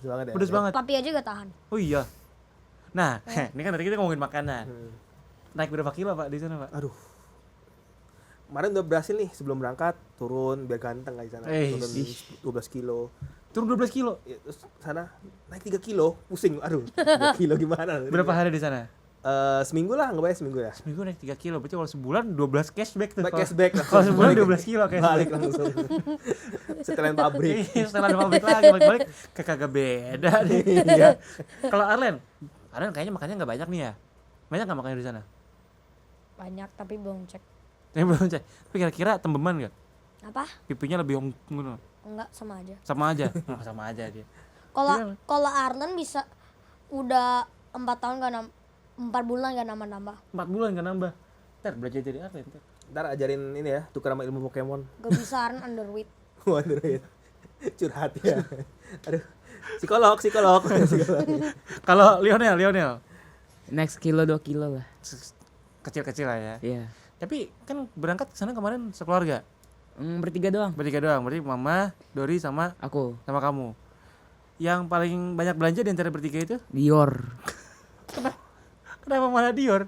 Pedes banget ya. Pedes banget. Papi aja gak tahan. Oh iya. Nah, ini kan tadi kita ngomongin makanan. Naik berapa kilo Pak di sana Pak? Aduh. Kemarin udah berhasil nih sebelum berangkat turun biar ganteng kayak di sana. Turun 12 kilo. Turun 12 kilo. Ya, terus sana naik 3 kilo, pusing. Aduh, 3 kilo gimana? Berapa hari di sana? Seminggu lah, nggak seminggu ya. Seminggu naik 3 kilo. Berarti kalau sebulan 12 cashback tuh. Cashback lah. Kalau sebulan 12 kilo cashback. Balik langsung. Setelan pabrik. Iya, setelah ada pabrik lagi balik kagak beda deh. Iya. Kalau Arlen kayaknya makannya nggak banyak nih ya. Banyak nggak makannya di sana? Banyak tapi belum cek. Saya belum cek. Tapi kira-kira tembeman nggak? Apa? Pipinya lebih ngono. Enggak, sama aja. Sama aja. Sama aja dia. Kalau Arlen bisa udah 4 tahun gak 4 bulan gak nambah-nambah. 4 bulan nggak nambah. Ntar belajar jadi Arlen. Ntar ajarin ini ya, tukar sama ilmu Pokemon. Gak bisa Arlen underweight. Waduh, curhat ya. Aduh, psikolog. Kalau Lionel Next kilo 2 kilo lah. kecil-kecil lah ya. Iya. Tapi kan berangkat ke sana kemarin sekeluarga. Bertiga doang. Bertiga doang. Berarti Mama, Dori sama Aku. kamu. Yang paling banyak belanja di antara bertiga itu? Dior. Kenapa malah Dior?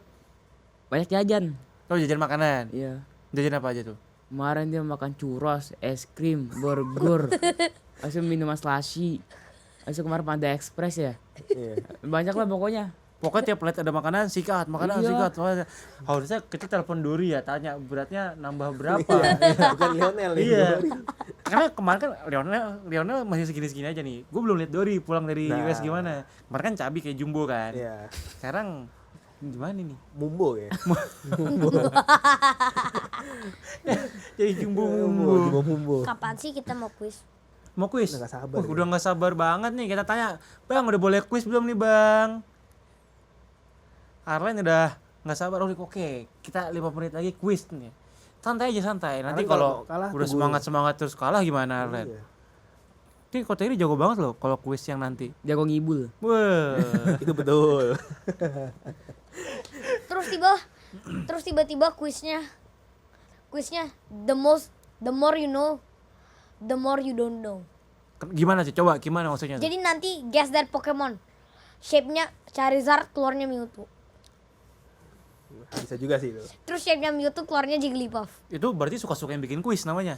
Banyak jajan. Oh, jajan makanan. Iya. Jajan apa aja tuh? Kemarin dia makan churros, es krim, burger. Asal minuman slushy. Asal kemarin Panda Express ya. Iya. Banyak lah pokoknya. Pokoknya tiap plate ada makanan sikat, Iya. Harusnya kita telepon Dori ya, tanya beratnya nambah berapa. Bukan Lionel nih. Iya. Dori. Karena kemarin kan Lionel masih segini-segini aja nih. Gue belum lihat Dori pulang dari Nah. US gimana. Kemarin kan cabi kayak jumbo kan. Iya. Sekarang gimana nih? Mumbo ya. Jadi jumbo. Mumbo. Kapan sih kita mau quiz? Mau kuis? Udah nggak sabar ya. Udah nggak sabar banget nih. Kita tanya, Bang udah boleh kuis belum nih Bang? Arlen udah nggak sabar. Oke, kita 5 menit lagi kuis nih. Santai aja santai. Nanti Arlen kalau kalau kalah udah tunggu. semangat terus kalah gimana Arlen? Iya. Ini kota ini jago banget loh kalau kuis yang nanti. Jago ngibul. Wah. Itu betul. Terus tiba-tiba kuisnya the more you know, the more you don't know. Gimana sih? Coba gimana maksudnya? Jadi nanti guess that Pokemon. Shape-nya Charizard, keluarnya Mewtwo. Bisa juga sih itu. Terus shape-nya Mewtwo, keluarnya Jigglypuff. Itu berarti suka-suka yang bikin kuis namanya.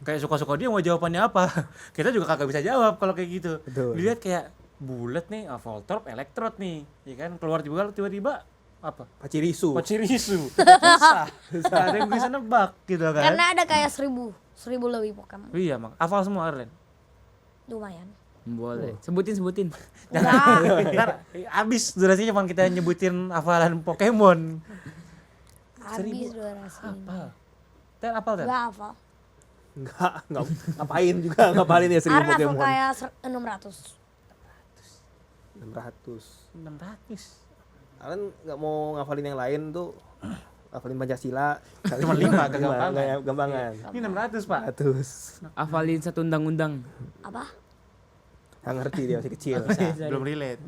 Kayak suka-suka dia mau jawabannya apa. Kita juga kagak bisa jawab kalau kayak gitu. Betul. Dilihat kayak bulat nih, Voltorb, Electrode nih. Ya kan keluar tiba-tiba apa? Pacirisu. Pacirisu. Susah. Ada yang bisa nebak gitu kan. Karena ada kayak 1000 lebih Pokemon. Iya, Mak. Hafal semua Arlen. Lumayan. Boleh. Sebutin. Ntar abis durasinya cuma kita nyebutin hafalan Pokemon. Habis durasi ini. Apa? Ter apal ter? Gak hafal. Enggak ngapain juga ngapalin ya 1000 Arna hafal Pokemon. kayak 600. 600. Kalian nggak mau ngafalin yang lain tuh, ngafalin Pancasila. Cuma 5 kegampangan. Gampangan. Ini 600, Pak. 100. Hafalin satu undang-undang. Apa? Nggak ngerti dia masih kecil. Belum relate.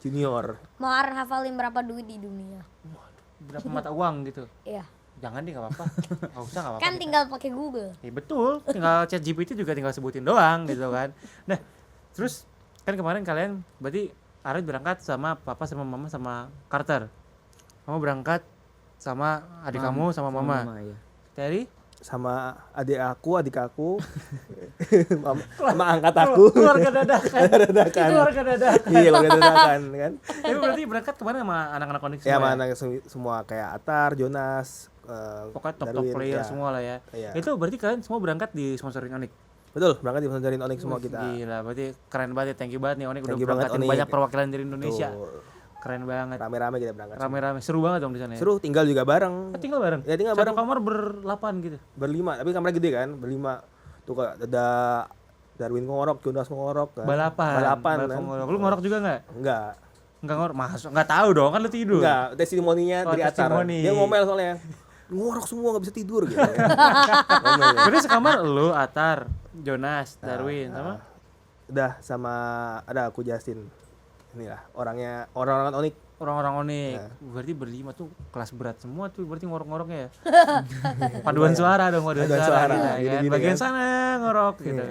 Junior. Mau Arna hafalin berapa duit di dunia? Berapa mata uang gitu. Iya. Jangan deh, nggak apa-apa. Nggak usah, nggak apa-apa. Kan tinggal pakai Google. Ya, betul, tinggal chat GPT juga tinggal sebutin doang gitu kan. Nah, terus kan kemarin kalian berarti Arif berangkat sama papa sama mama sama Carter. Kamu berangkat sama adik kamu sama mama. Ya. Terry sama adik aku, sama angkat aku. Keluarga dadakan. Dadakan. Keluarga dadakan. Iya, keluarga dadakan kan. Tapi berarti berangkat kemana sama anak-anak Onyx Ya semua? mana semua kayak Atar, Jonas, Pokoknya top Darwin, player ya. semua lah ya. Iya. Itu berarti kalian semua berangkat di sponsorin Onyx. Betul, berangkat dipengajarin Onyx semua kita. Gila, berarti keren banget ya. Thank you banget nih Onyx udah Thank you banget, berangkatin Onyx. banyak perwakilan dari Indonesia. Tuh, Keren banget. rame-rame kita berangkat. Rame-rame. Seru banget dong di sana ya. Seru, tinggal juga bareng. Tinggal bareng. Ya, tinggal Satu bareng. kamar berlapan gitu. Berlima, tapi kamarnya gede kan, berlima. Tuh ada Darwin ngorok, Jonas ngorok kan. Balapan kan. ngorok. Lu ngorok juga enggak? Enggak. Enggak ngorok. Masuk. Enggak tahu dong, kan lu tidur. Enggak, testimoninya Oh, dari Atar. testimoni. Dia ngomel soalnya. Ngorok semua enggak bisa tidur gitu. Ngomelnya. Berarti sekamar lu, Atar, Jonas, Darwin, sama Udah sama ada aku Justin. Inilah orang-orang Onyx. orang-orang Onyx. Ya. Berarti berlima tuh kelas berat semua tuh, berarti ngorok-ngoroknya ya. Paduan suara dong, paduan Paduan suara. suara, Gitu, kan. gini-gini Bagian kan. sana ngorok gitu.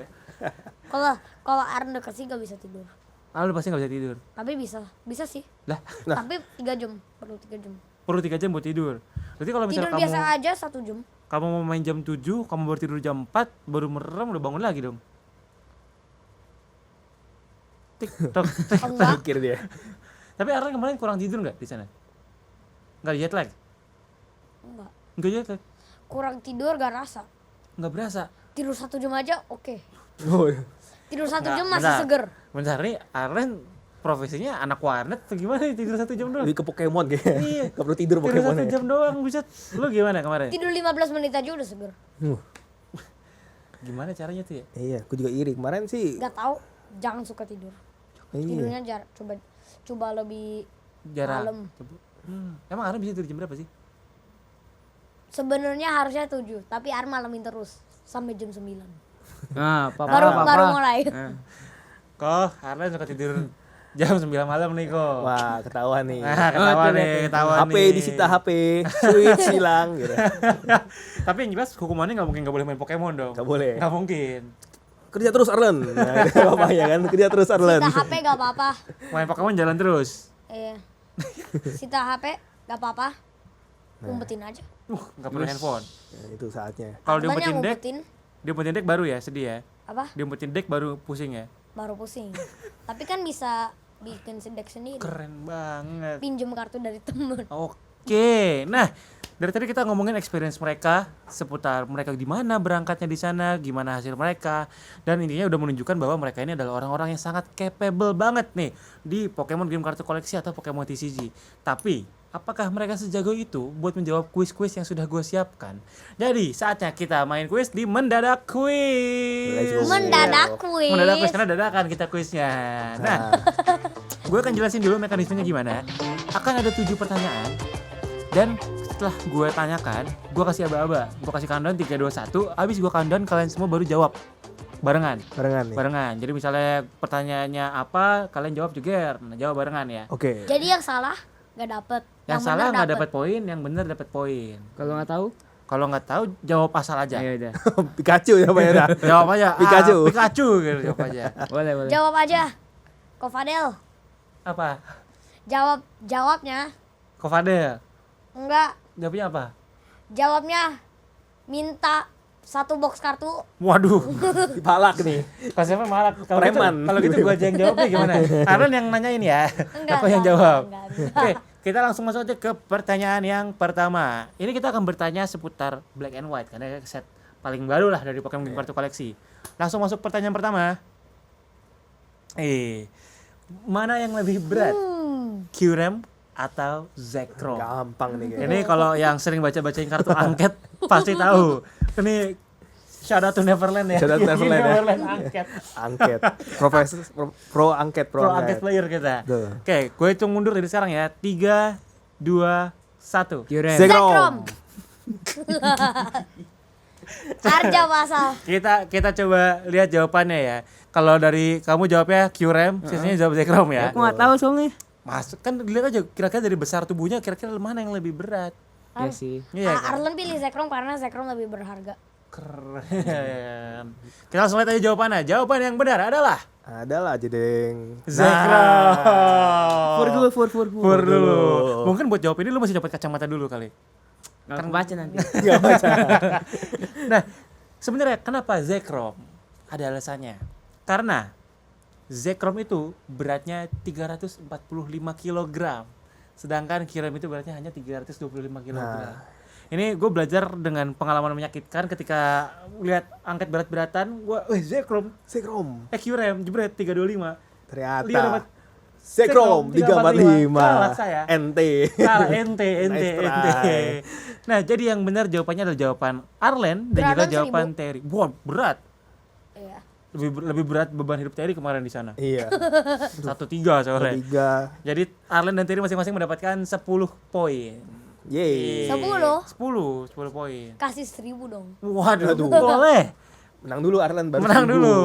Kalau Aaron deket sih gak bisa tidur. Ah, lu pasti enggak bisa tidur. Tapi bisa sih. Lah, Tapi 3 jam, perlu 3 jam. perlu 3 jam buat tidur. Berarti kalau Tidur misalnya biasa kamu aja 1 jam. kamu mau main jam 7, kamu baru tidur jam 4, baru merem udah bangun lagi dong. Tik tok. Enggak, Pikir dia. Tapi Arlen kemarin kurang tidur nggak di sana? Nggak jet lag? enggak. Nggak jet lag? Kurang tidur gak rasa. Nggak berasa? Tidur 1 jam aja oke. Oh, Tidur 1 Nggak, jam masih bentar. seger. Bentar nih, Arlen profesinya anak warnet atau gimana nih tidur 1 jam doang? lebih ke Pokemon kayaknya. Iya. Gak perlu tidur Tidur Pokemon 1 jam doang, buset. Lu gimana kemarin? Tidur 15 menit aja udah seger. Gimana caranya tuh ya? Iya, aku juga iri. Kemarin sih. Gak tahu, jangan suka tidur. Iya. Tidurnya coba lebih Jarang. malam. Emang Arlen bisa tidur jam berapa sih? Sebenarnya harusnya 7, tapi Ar malamin terus sampai jam 9. Nah, Baru mulai. Kok Arlen suka tidur jam 9 malam nih kok. Wah, ketahuan nih. Nah, ketahuan HP nih. disita HP, switch hilang gitu. Tapi yang jelas hukumannya nggak boleh main Pokemon dong. Nggak boleh. Nggak mungkin. Kerja terus Arlen. Nah, itu bapaknya kan, kerja terus Arlen. Sita HP gak apa-apa. Main Pokemon jalan terus. Iya. Sita HP gak apa-apa. Umpetin aja. Nggak perlu handphone. Nah, itu saatnya. Kalau Arlen yang diumpetin deck, ngumpetin, diumpetin deck baru ya sedih ya. apa? Diumpetin deck baru pusing ya. Baru pusing. Tapi kan bisa bikin deck sendiri. Keren banget. Pinjem kartu dari temen. Oke, nah dari tadi kita ngomongin experience mereka seputar mereka di mana berangkatnya di sana, gimana hasil mereka, dan intinya udah menunjukkan bahwa mereka ini adalah orang-orang yang sangat capable banget nih di Pokemon game kartu koleksi atau Pokemon TCG. Tapi apakah mereka sejago itu buat menjawab kuis-kuis yang sudah gue siapkan? Jadi saatnya kita main kuis di Mendadak Let's Kuis. go. Mendadak kuis. Mendadak kuis karena dadakan kita kuisnya. Nah, gue akan jelasin dulu mekanismenya gimana. Akan ada 7 pertanyaan. Dan setelah gue tanyakan, gue kasih aba-aba. Gue kasih countdown 3, 2, 1. Abis gue countdown, kalian semua baru jawab. Barengan. Barengan nih. Barengan. Jadi misalnya pertanyaannya apa, kalian jawab juga. Nah, jawab barengan ya. Oke. Jadi yang salah gak dapet. Yang salah bener nggak dapat poin, yang benar dapat poin. Kalau nggak tahu, Kalau nggak tahu, jawab asal aja. ya udah. Pikachu ya Pak ya. Jawab aja. Pikachu. Pikachu gitu, jawab aja. Boleh, boleh. Jawab aja. Ko Fadel. Apa? Jawabnya. Ko Fadel. Enggak. Jawabnya apa? Jawabnya minta 1 box kartu. Waduh. Dipalak nih. Konsepnya malah kalau gitu, Preman. kalau gitu gua aja yang jawab nih gimana? Aaron yang nanyain ya. Enggak, Aku yang enggak, jawab. enggak. Oke, kita langsung masuk aja ke pertanyaan yang pertama. Ini kita akan bertanya seputar Black and White karena set paling baru lah dari Pokemon game kartu koleksi. Langsung masuk pertanyaan pertama. Mana yang lebih berat? Kyurem atau Zekrom? Gampang nih kayaknya. Ini kalau yang sering baca-bacain kartu angket pasti tahu. Ini shout out to Neverland ya. Shout out to Neverland ya. Angket. Angket. Pro angket, Pro angket player kita. Tuh. Oke, gue hitung mundur dari sekarang ya. 3, 2, 1. Kyurem. Zekrom. Arja pasal. Kita coba lihat jawabannya ya. Kalau dari kamu jawabnya Kyurem, sisanya jawab Zekrom ya. Aku nggak tahu soalnya. Masuk kan dilihat aja kira-kira dari besar tubuhnya kira-kira mana yang lebih berat. Ya sih. Iya kan? Arlen pilih Zekrom karena Zekrom lebih berharga. Keren. Kita langsung lihat aja jawabannya. Jawaban yang benar adalah Adalah aja deng. Zekrom. Fur dulu. Fur dulu. Mungkin buat jawab ini lu masih dapat kacamata dulu kali. Nggak kebaca nanti. Nggak baca. Nah, sebenarnya kenapa Zekrom? Ada alasannya. Karena Zekrom itu beratnya 345 kg. Sedangkan Kirem itu beratnya hanya 325 kg. Ini gue belajar dengan pengalaman menyakitkan ketika lihat angkat berat-beratan. Zekrom. Kirem jebret 325. Ternyata. Leo dapat Zekrom 345. Kalah saya. NT. Kalah ente. Nice try. Nah, jadi yang benar jawabannya adalah jawaban Arlen dan juga Beratan jawaban Terry. Wah, berat. Iya. Lebih berat beban hidup Terry kemarin di sana. Iya. 1-3 soalnya. 3. Jadi Arlen dan Terry masing-masing mendapatkan 10 poin. Yeay. 10. 10 poin. Kasih 1000 dong. Waduh, boleh. Menang dulu Arlen baru Menang 1000. dulu.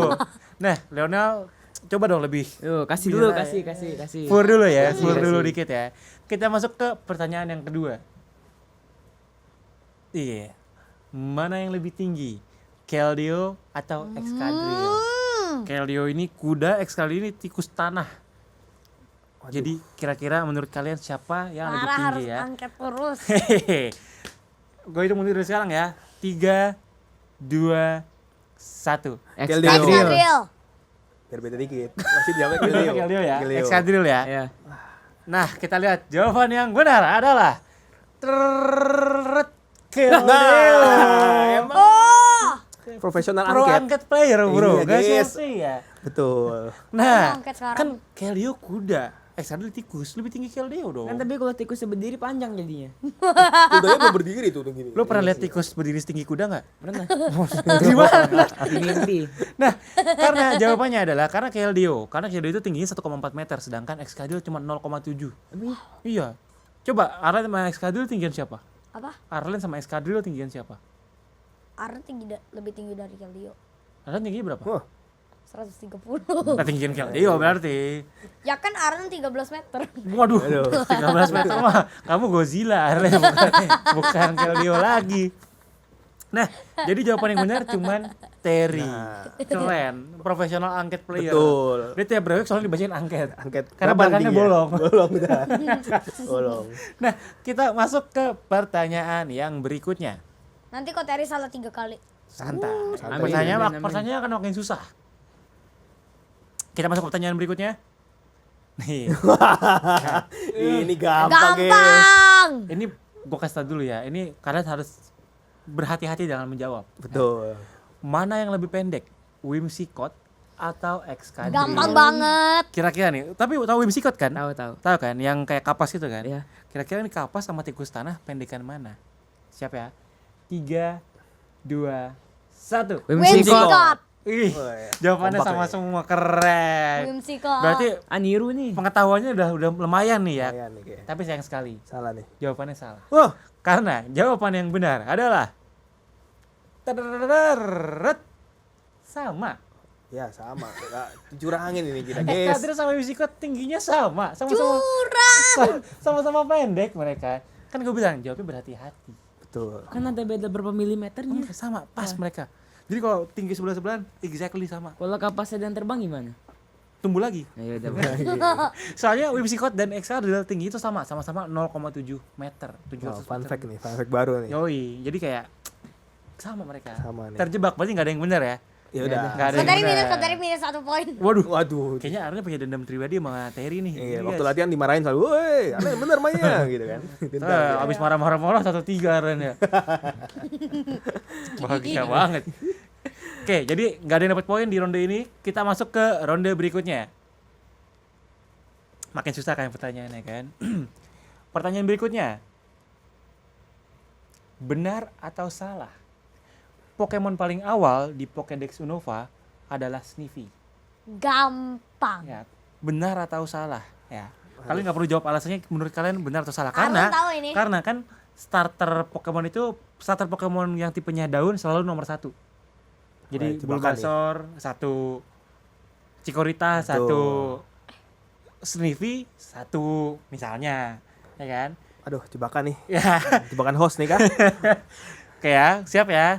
Nah, Leonel coba dong lebih. Yuk, kasih Biar dulu, aja. kasih. Fur dulu ya, Kasih, fur dulu kasih. dikit ya. Kita masuk ke pertanyaan yang kedua. Iya. Mana yang lebih tinggi? Keldeo atau Excadrill? Keldeo ini kuda, Excadrill ini tikus tanah. Jadi kira-kira menurut kalian siapa yang lebih Parah, tinggi harus ya? angkat terus. Hehehe. Gue hitung mundur dari sekarang ya. 3, 2, 1. Keldeo. Excadrill. Biar beda dikit. Masih jawabnya Keldeo. Keldeo ya. Keldeo. Excadrill ya. Ya. Nah, kita lihat jawaban yang benar adalah Keldeo. Nah, emang Oh, profesional Pro angket. angket player bro, Iya, gak guys. sih ya. Betul. Nah, angket sekarang. kan Keldeo kuda, Excadrill tikus, lebih tinggi Keldeo dong. Kan tapi kalau tikusnya berdiri panjang jadinya. Kudanya belum berdiri tuh gini. Lo pernah lihat tikus berdiri setinggi kuda nggak? Pernah. Gimana? Di mimpi. Nah, karena jawabannya adalah karena Keldeo itu tingginya 1,4 meter, sedangkan Excadrill cuma 0,7. Iya. Coba Arlen sama Excadrill tinggian siapa? apa? Arlen sama Excadrill tinggian siapa? Arlen lebih tinggi dari Keldeo. Arlen tingginya berapa? Wah, 130. Nggak tinggian Keldeo berarti. Ya kan Arlen 13 meter. Waduh, 13 meter mah kamu Godzilla Arlen, bukan Keldeo lagi. Nah, jadi jawaban yang benar cuman Terry. Keren, profesional angket player. betul. Dia tiap break soalnya dibacain angket. Angket. Karena Terbang belakangnya tinggi ya? bolong. Bolong udah. Bolong. Nah, kita masuk ke pertanyaan yang berikutnya. Nanti kok Terry salah 3 kali. Santai. Santai. Pertanyaan akan makin susah. Kita masuk ke pertanyaan berikutnya. Nih, Ini gampang, guys. Gampang. ini gue kasih tau dulu ya. Ini kalian harus berhati-hati dalam menjawab. Betul. Mana yang lebih pendek? Whimsicott atau Excadrill? Gampang banget. Kira-kira nih, tapi tahu Whimsicott kan? Tahu. Tahu kan? Yang kayak kapas itu kan? Iya. Kira-kira ini kapas sama tikus tanah pendekan mana? Siap ya? 3, 2, 1. Whimsicott. Ih, Oh, iya. jawabannya Kompak sama ya. semua, keren. Whimsicott. Berarti Aniru nih. pengetahuannya udah lumayan nih ya. Lumayan nih, kayak. Tapi sayang sekali, Salah nih. jawabannya salah. Wah, Karena jawaban yang benar adalah tadadadadadadad. Sama. ya sama. Nggak, curang angin ini kita, guys. Excadrill sama Whimsicott tingginya sama. Sama-sama sama-sama pendek mereka. Kan gue bilang jawabnya berhati-hati. Betul. Kan ada beda berapa milimeternya. Sama, pas mereka. Jadi kalau tinggi sebelah-sebelahan exactly sama. Kalau kapasnya dan terbang gimana? Tumbuh lagi. Nah, ya udah. Soalnya Whimsicott dan Excadrill tinggi itu sama-sama 0,7 meter. 700 Wow, fun meter. fact nih, fun fact baru nih. Yoi, jadi kayak sama mereka. Sama nih. Terjebak, berarti nggak ada yang benar ya. Ya udah. Nggak ada Kok yang Terry minus, benar. kok Terry minus 1 poin. Waduh, Waduh. kayaknya Arlen punya dendam pribadi sama Terry nih. Iya, Ini, waktu guys. latihan dimarahin selalu, "Woi, ada yang bener mainnya." gitu kan. Abis marah-marah 1-3 Arlen ya. Bahagia banget. Oke, jadi nggak ada yang dapat poin di ronde ini. Kita masuk ke ronde berikutnya. Makin susah kan pertanyaannya kan. Pertanyaan berikutnya. Benar atau salah? Pokemon paling awal di Pokédex Unova adalah Sniffy. Gampang. Ya, benar atau salah? Ya. Kalian nggak perlu jawab alasannya menurut kalian benar atau salah. Arlen Karena tahu ini. karena kan starter Pokemon yang tipenya daun selalu nomor 1. Jadi Wah, jebakan Bulbasaur 1, Chikorita 1, Sniffy 1 misalnya, ya kan? Aduh, jebakan nih. Ya, Jebakan host nih kan. oke ya, siap ya.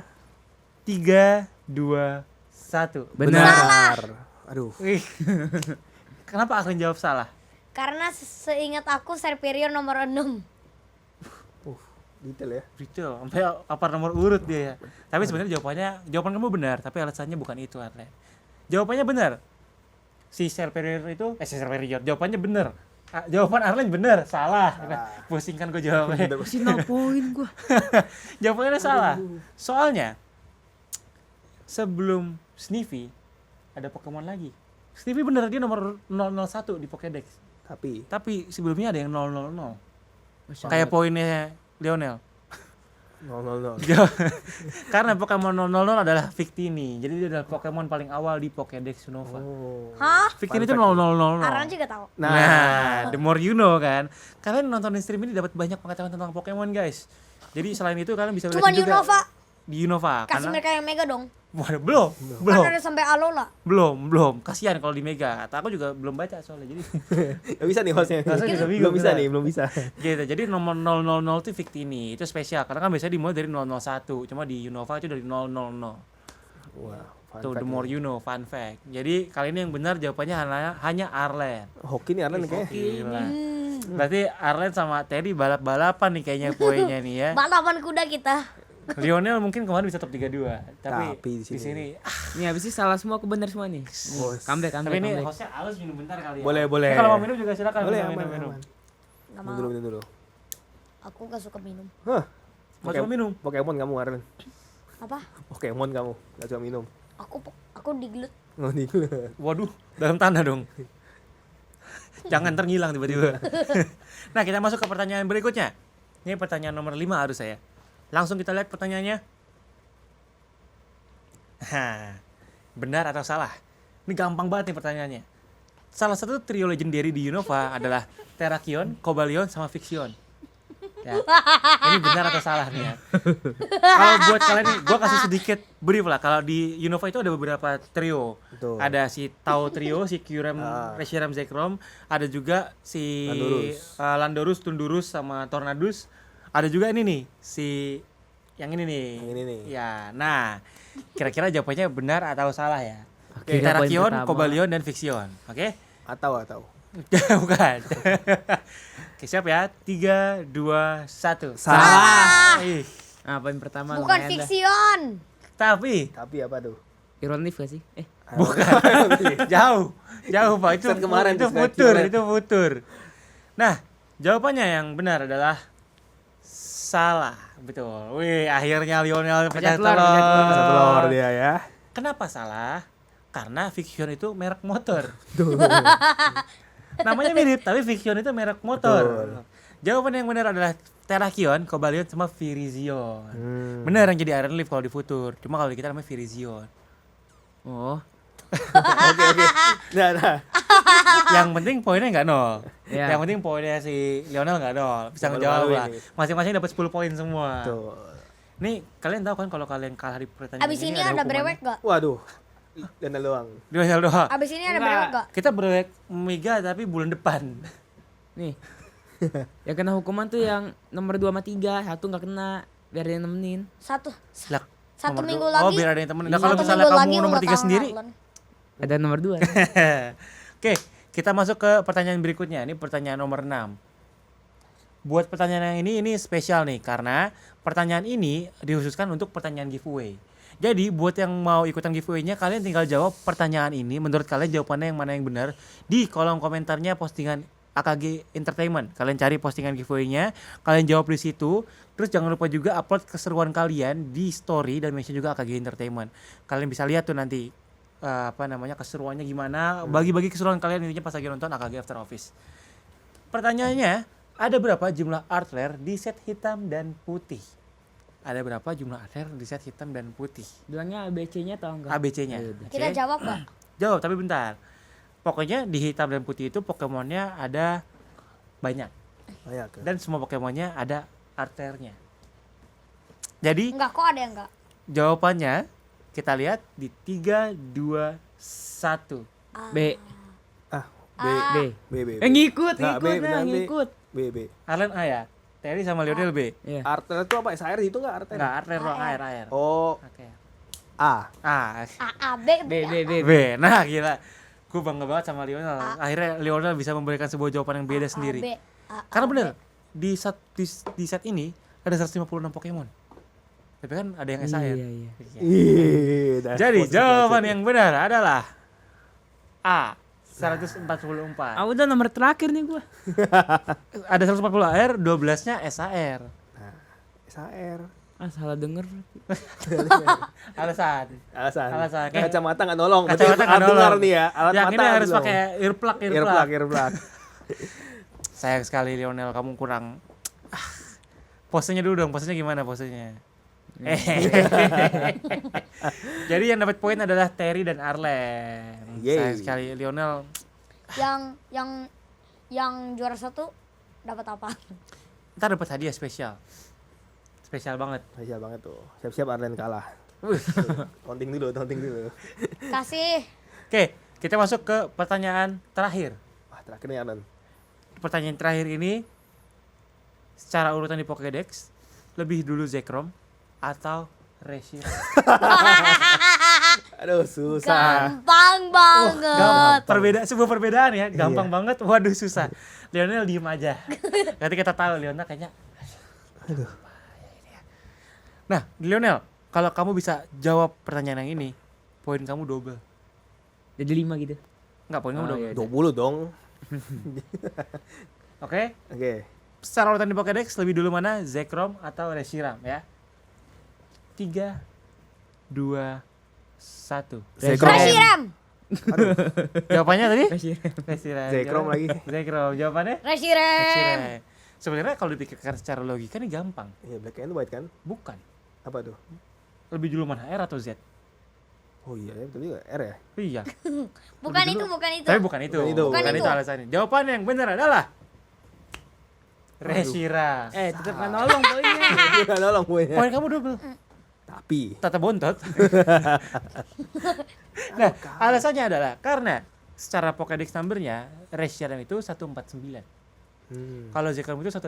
3, 2, 1. Benar. Aduh, Wih. Kenapa Arlen jawab salah? Karena seingat aku Serperior nomor 6. Detail ya. Detail, sampai apa nomor urut dia ya. Tapi sebenarnya jawaban kamu benar, tapi alasannya bukan itu, Arlen. Jawabannya benar. Si Superior itu, Superior, jawabannya benar. Jawaban Arlen benar, salah. Pusingkan gue jawabnya. Si 0 poin gua. Jawabannya salah. Soalnya sebelum Sniffy ada Pokemon lagi. Sniffy bener dia nomor 001 di Pokédex. Tapi sebelumnya ada yang 000. Kayak poinnya Lionel. 000. Karena Pokemon 000 adalah Victini. Jadi dia adalah Pokemon paling awal di Pokédex Unova. Hah? Victini itu 000. Arlan juga tahu. Nah, the more you know kan. Kalian nontonin stream ini dapat banyak pengetahuan tentang Pokemon, guys. Jadi selain itu kalian bisa Cuman belajar juga Unova. di Unova. Kasih mereka yang mega dong. Waduh, belum. Kan ada sampai Alola. Belum. Kasihan kalau di Mega. Atau aku juga belum baca soalnya. Jadi Gak bisa nih hostnya. Hostnya juga bingung, Belum bisa. gitu. Jadi nomor 000 itu Victini. Itu spesial karena kan biasanya dimulai dari 001. Cuma di Unova itu dari 000. Wah, fun Tuh fact the more nih. you know, fun fact. Jadi kali ini yang benar jawabannya hanya Arlen. Hoki nih Arlen kayaknya. Gila. Berarti Arlen sama Teddy balap-balapan nih kayaknya poinnya nih ya. Balapan kuda kita. Lionel mungkin kemarin bisa top 32. Tapi Tapi di di sini Nih habis ini salah semua aku bener semua nih. Comeback. tapi ini hostnya halus minum bentar kali ya. Boleh. Ini kalau mau minum juga silakan Boleh, minum. aman. Gak Minum mau. dulu. Aku gak suka minum. Hah. Mau coba minum? Pokemon kamu Arlen. Apa? Pokemon kamu, gak cuma minum. Aku digelut. Oh, nih. Waduh, dalam tanah dong. Jangan terhilang tiba-tiba. Nah, kita masuk ke pertanyaan berikutnya. Ini pertanyaan nomor 5 harus saya. Langsung kita lihat pertanyaannya. Benar atau salah? Ini gampang banget nih pertanyaannya. Salah satu trio legendary di Unova adalah Terrakion, Cobalion, sama Fixion. Ya. Ini benar atau salah nih ya? Kalau buat kalian nih, gue kasih sedikit brief lah. Kalau di Unova itu ada beberapa trio. Betul. Ada si Tau trio, si Kyurem, Reshiram, Zekrom. Ada juga si Landorus, Tundurus, sama Tornadus. Ada juga ini nih, si yang ini nih. Yang ini nih. Ya, nah kira-kira jawabannya benar atau salah ya? Oke, Terrakion, poin pertama. Cobalion, dan Fixion. Oke? Atau. Bukan. Oke, siap ya? 3, 2, 1. Salah. Ih, Nah, poin pertama Bukan lumayan dah. Fixion. tapi Tapi apa tuh? Iron Leaf gak sih? bukan. jauh Pak. Itu Episode kemarin itu di futur. Nah, jawabannya yang benar adalah salah. Betul. Wih, akhirnya Lionel pecah telur. Telur dia ya. Kenapa salah? Karena Fixion itu merek motor. Namanya mirip, tapi Fixion itu merek motor. Betul. Jawaban yang benar adalah Terrakion, Cobalion, sama Virizion. Benar yang jadi Iron Leaf kalau di Futur. Cuma kalau di kita namanya Virizion. Oh. Oke. Nah. Yang penting poinnya nggak nol. Iya. Yang penting poinnya si Lionel nggak nol. Bisa Nggak ngejawab malu lah. ini. Masing-masing dapat 10 poin semua. Tuh. Nih, kalian tahu kan kalau kalian kalah di pertanyaan Abis ini ada hukumannya? brewek gak? Waduh. Dana doang. Lionel doang. Abis ini ada brewek gak? Kita brewek Mega tapi bulan depan. Nih. Yang kena hukuman tuh yang nomor 2 sama 3, satu nggak kena, biar dia nemenin. Satu Lah, Satu nomor minggu dua. lagi. Oh, biar ada yang temenin. Nah, kalau Satu misalnya minggu lagi kamu nomor ulang 3 tahun sendiri. Arlan. Ada nomor 2. Oke, kita masuk ke pertanyaan berikutnya. Ini pertanyaan nomor 6. Buat pertanyaan yang ini spesial nih karena pertanyaan ini dikhususkan untuk pertanyaan giveaway. Jadi buat yang mau ikutan giveaway-nya kalian tinggal jawab pertanyaan ini menurut kalian jawabannya yang mana yang benar di kolom komentarnya postingan AKG Entertainment. Kalian cari postingan giveaway-nya, kalian jawab di situ. Terus jangan lupa juga upload keseruan kalian di story dan mention juga AKG Entertainment. Kalian bisa lihat tuh nanti keseruannya gimana. Bagi-bagi keseruan kalian intinya pas lagi nonton AKG After Office. Pertanyaannya, ada berapa jumlah art rare di set hitam dan putih? Ada berapa jumlah art rare di set hitam dan putih? Bilangnya ABC-nya tau enggak? ABC-nya. Kita jawab gak? Jawab, tapi bentar. Pokoknya di hitam dan putih itu Pokemonnya ada banyak. Banyak ya. Dan semua Pokemonnya ada art rare-nya. Jadi Enggak, kok ada yang enggak? jawabannya kita lihat di 3, 2, 1. B. B. Ngikut, Nggak, B, beneran B. ngikut. B. Arlen A ya? Terry sama Lionel B? Iya. Artel itu apa? Air itu enggak artel? Enggak, art rare doang, air. Oh, Oke. A. Ah, A, B, B. B. Nah, gila. Gue bangga banget sama Lionel. Akhirnya Lionel bisa memberikan sebuah jawaban yang beda sendiri. B. Karena bener di set ini ada 156 Pokemon. Tapi kan ada yang SAR. Iya. Jadi jawaban yang benar adalah A. 144. Udah nomor terakhir nih gua. Ada 140 AR, 12-nya SAR. SAR. Salah denger. Alasan. Alasan. Kacamata nggak nolong. Kacamata nggak Alat dengar nolong. nih ya. Alat Yang mata ini harus nolong. pakai earplug. Earplug. Sayang sekali Lionel, kamu kurang. Posenya dulu dong, posenya gimana posenya? Jadi yang dapat poin adalah Terry dan Arlen. Yeay. Sayang sekali Lionel. Yang juara 1 dapat apa? Ntar dapat hadiah spesial. Spesial banget. Spesial banget tuh. Siap-siap Arlen kalah. Counting dulu. Kasih. Oke, kita masuk ke pertanyaan terakhir. Wah, terakhir nih Arlen. Pertanyaan terakhir ini secara urutan di Pokédex, lebih dulu Zekrom atau Reshiram? Aduh, susah. Gampang banget. Sebuah perbedaan ya, gampang banget. Waduh, susah. Lionel diem aja. Nanti kita tahu Lionel kayaknya. Aduh. Nah, Lionel, kalau kamu bisa jawab pertanyaan yang ini, poin kamu double. Jadi 5 gitu. Enggak, poin kamu double. 20 dong. Oke? Oke. Secara urutan di Pokédex, lebih dulu mana? Zekrom atau Reshiram ya? 3, 2, 1. Reshiram. Jawabannya tadi? Reshiram. Reshiram. Zekrom lagi. Zekrom. Jawabannya? Reshiram. Reshiram. Sebenarnya kalau dipikirkan secara logika ini gampang. Iya, black and white kan? Bukan. Apa tuh? Lebih dulu mana? R atau Z? Oh iya, betul juga. R ya? Iya. Bukan Lebih itu, dulu. bukan itu. Tapi bukan itu. Bukan Bukan itu. itu alasannya. Jawaban yang benar adalah Reshiram. Tetep nggak nolong poinnya. Enggak nolong punya. Poin kamu double. Tapi Tata bontot. Nah, alasannya adalah karena secara Pokédex numbernya Reshiram itu 149. Kalau Zekrom itu 150.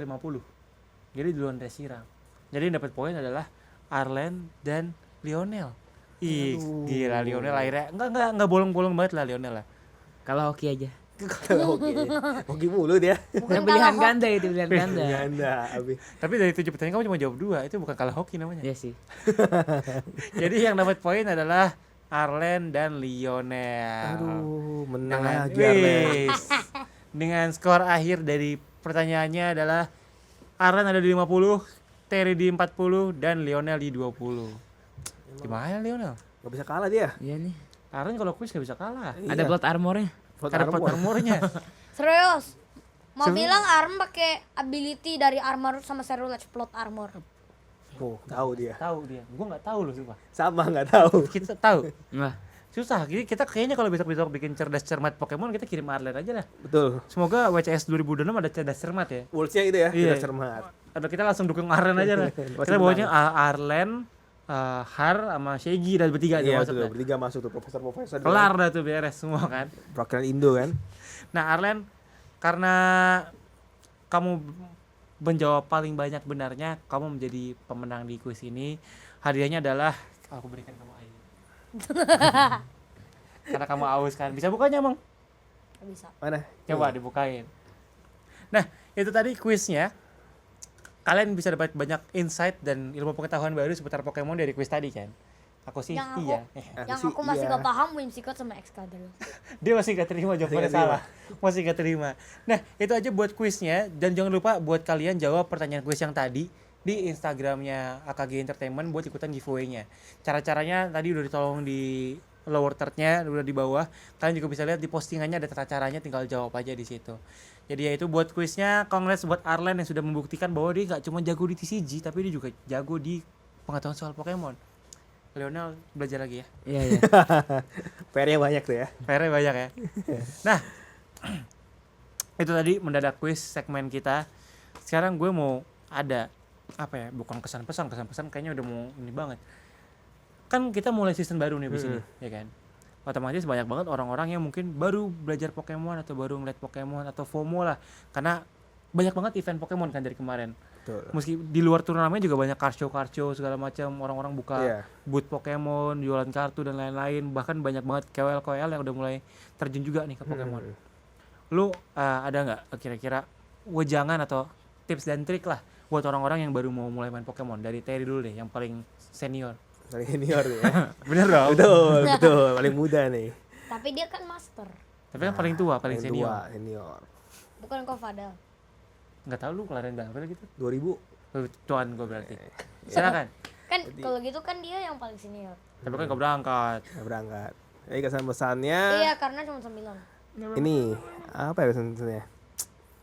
Jadi duluan Reshiram. Jadi yang dapat poin adalah Arlen dan Lionel. Ih, gila Lionel akhirnya enggak bolong-bolong banget lah Lionel lah. Kalau hoki aja. Hoki mulu dia. Bukan Pilihan kalau ganda itu, pilihan ganda. Ganda, abi. Tapi dari 7 pertanyaan kamu cuma jawab 2, itu bukan kalah hoki namanya. Iya sih. Jadi yang dapat poin adalah Arlen dan Lionel. Aduh, menang Dengan, lagi Arlen. wis. Dengan skor akhir dari pertanyaannya adalah Arlen ada di 50, Terry di 40, dan Lionel di 20. Gimana Lionel? Gak bisa kalah dia. Iya nih. Arlen kalau kuis gak bisa kalah. Ada blood armornya. Karena pot armornya. serius. Mau bilang Arm pakai ability dari armor sama Cerulege plot armor. Oh, tahu dia. Tahu dia. Gua nggak tahu loh sumpah. Sama nggak tahu. Kita tahu. Wah, Susah. Jadi kita kayaknya kalau besok-besok bikin cerdas cermat Pokemon kita kirim Arlen aja lah. Betul. Semoga WCS 2026 ada cerdas cermat ya. Worlds-nya itu ya, Iya. tidak cermat. Atau kita langsung dukung Arlen aja lah. Pasti Kita bawanya Arlen, Har sama Shaggy dan bertiga Iya, masuk betul. dah. Bertiga masuk tuh profesor-profesor. Kelar dah tuh beres semua kan. Perwakilan Indo kan. Nah Arlen, karena kamu menjawab paling banyak benarnya, kamu menjadi pemenang di kuis ini. Hadiahnya adalah aku berikan kamu air. Karena kamu aus kan. Bisa bukanya emang? Nggak bisa. Mana? Coba dibukain. Nah itu tadi kuisnya. Kalian bisa dapat banyak insight dan ilmu pengetahuan baru seputar Pokemon dari kuis tadi kan. Aku sih Yang aku- iya. Yang sih aku masih iya. gak paham Whimsicott sama Excadrill. Dia masih gak terima jawabannya Masih nggak salah. Masih gak terima. Nah itu aja buat kuisnya. Dan jangan lupa buat kalian jawab pertanyaan kuis yang tadi di Instagramnya AKG Entertainment buat ikutan giveaway-nya. Cara-caranya tadi udah ditolong di lower third-nya, udah di bawah. Kalian juga bisa lihat di postingannya ada tata caranya, tinggal jawab aja di situ. Jadi ya itu buat kuisnya. Congrats buat Arlen yang sudah membuktikan bahwa dia gak cuma jago di TCG, tapi dia juga jago di pengetahuan soal Pokemon. Lionel belajar lagi ya. iya iya. PR-nya banyak tuh ya. PR-nya banyak ya. Nah, itu tadi mendadak quiz segmen kita. Sekarang gue mau ada apa ya? Bukan kesan-pesan kayaknya udah mau ini banget. Kan kita mulai season baru nih di sini, ya kan? Otomatis banyak banget orang-orang yang mungkin baru belajar Pokemon atau baru ngeliat Pokemon atau FOMO lah. Karena banyak banget event Pokemon kan dari kemarin. Betul. Meski di luar turnamen juga banyak card show segala macam, orang-orang buka Iya. booth Pokemon, jualan kartu dan lain-lain. Bahkan banyak banget KOL yang udah mulai terjun juga nih ke Pokemon. Lu ada nggak kira-kira wejangan atau tips dan trik lah buat orang-orang yang baru mau mulai main Pokemon? Dari Terry dulu deh, yang paling senior. Paling senior ya. Bener dong? betul, paling muda nih. Tapi dia kan master. Tapi kan paling tua, paling Paling senior. tua, senior. Bukan kok Fadel. Nggak tahu lu kelarin berapa gitu? 2000. Tuan gue berarti. Silakan. Kan kalau gitu kan dia yang paling senior. Tapi kan gak berangkat. Nggak berangkat. Jadi kesan-pesannya Iya, karena cuma 9. ini apa ya kesan-pesannya?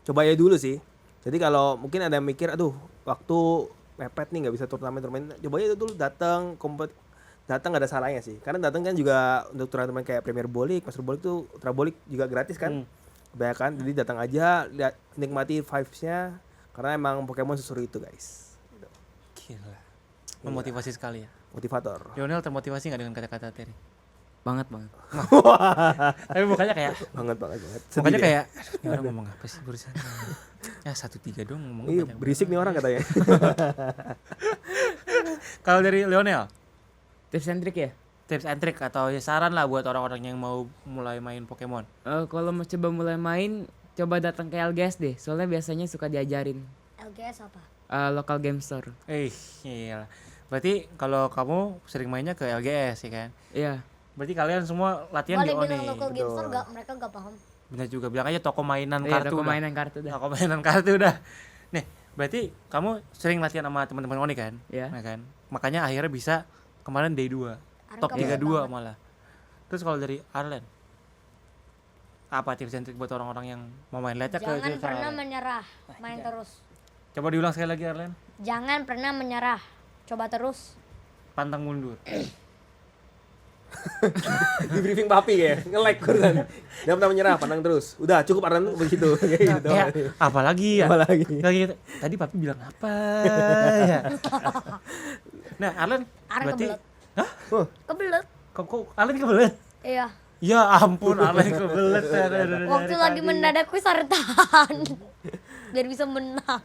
Coba ya dulu sih. Jadi kalau mungkin ada yang mikir, aduh waktu mepet nih nggak bisa turnamen, coba aja dulu datang datang nggak ada salahnya sih. Karena datang kan juga untuk turnamen kayak Premier Bolik, Master Bolik tuh Ultra Bolik juga gratis kan. Kebanyakan, jadi datang aja, lihat, nikmati vibes-nya. Karena emang Pokemon seseru itu guys. Gila. Memotivasi sekali ya. Motivator. Lionel termotivasi nggak dengan kata-kata Terry? banget. Tapi mukanya kayak banget. mukanya Sedih dia. kayak aduh, ini orang ngomong apa sih barusan? Ya 1-3 dong ngomong. Iya, berisik nih orang katanya. Kalau dari Lionel, Tips and trick ya? tips and trick atau ya saran lah buat orang-orang yang mau mulai main Pokemon. Kalau mau coba mulai main, coba datang ke LGS deh. Soalnya biasanya suka diajarin. LGS apa? Local game store. Iya. Berarti kalau kamu sering mainnya ke LGS ya kan? Iya. Berarti kalian semua latihan di Boleh bilang ONE. local game store mereka gak paham. Benar juga, bilang aja toko mainan Iya, kartu. toko dah. mainan kartu dah. Toko mainan kartu udah. Nih, berarti kamu sering latihan sama teman-teman ONE kan? Iya. Nah kan? Makanya akhirnya bisa kemarin day 2. Top Arka 32 banget. malah. Terus kalau dari Arlen, apa tips and trick buat orang-orang yang mau main? Lihatnya ke Jangan ke pernah Arlen. menyerah, main terus. Coba diulang sekali lagi Arlen. Jangan pernah menyerah, coba terus. Pantang mundur. Di briefing papi ya, nge-like kurusan. Jangan pernah menyerah, pandang terus. Udah cukup Arlan begitu. Kayak gitu. Kayak apalagi ya? Apalagi. Lagi tadi papi bilang apa ya? Nah, Arlen berarti kebelet. Hah? Kebelet. Kok Arlen kebelet? Iya. Ya ampun, Arlen kebelet. Waktu lagi mendadak kuis harus tahan. Biar bisa menang.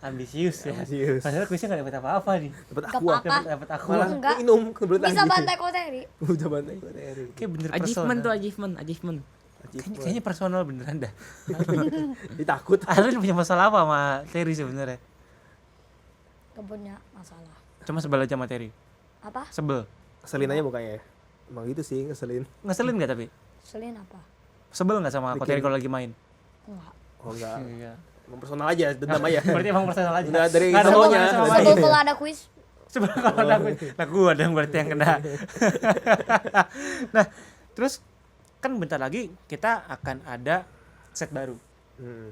Ambisius ya. Ambisius. Padahal kuisnya gak dapet apa-apa nih. Dapat Gak aqua. apa-apa. Dapet aku. Malah Enggak. minum kebelet Bisa lagi. bantai Koteri. Udah bantai kok Terry. Kayak bener Achievement tuh, personal. achievement. Kayaknya personal beneran dah. Ditakut. Arlen punya masalah apa sama Terry sebenarnya? Gak punya masalah. Cuma sebel aja sama Terry. Apa? Sebel. Ngeselin aja mukanya. Emang gitu sih, ngeselin. Ngeselin gak tapi? Selin apa? Sebel gak sama Terry kalau lagi main? Enggak. Oh enggak. Iya. Emang personal aja, dendam aja. Berarti emang personal aja. Udah dari Nggak ada semuanya. hubungannya sama Sebel. main. Sebelum kalau ada kuis, Sebel kalau ada gue. Nah gue dong berarti yang kena. Nah terus kan bentar lagi kita akan ada set baru.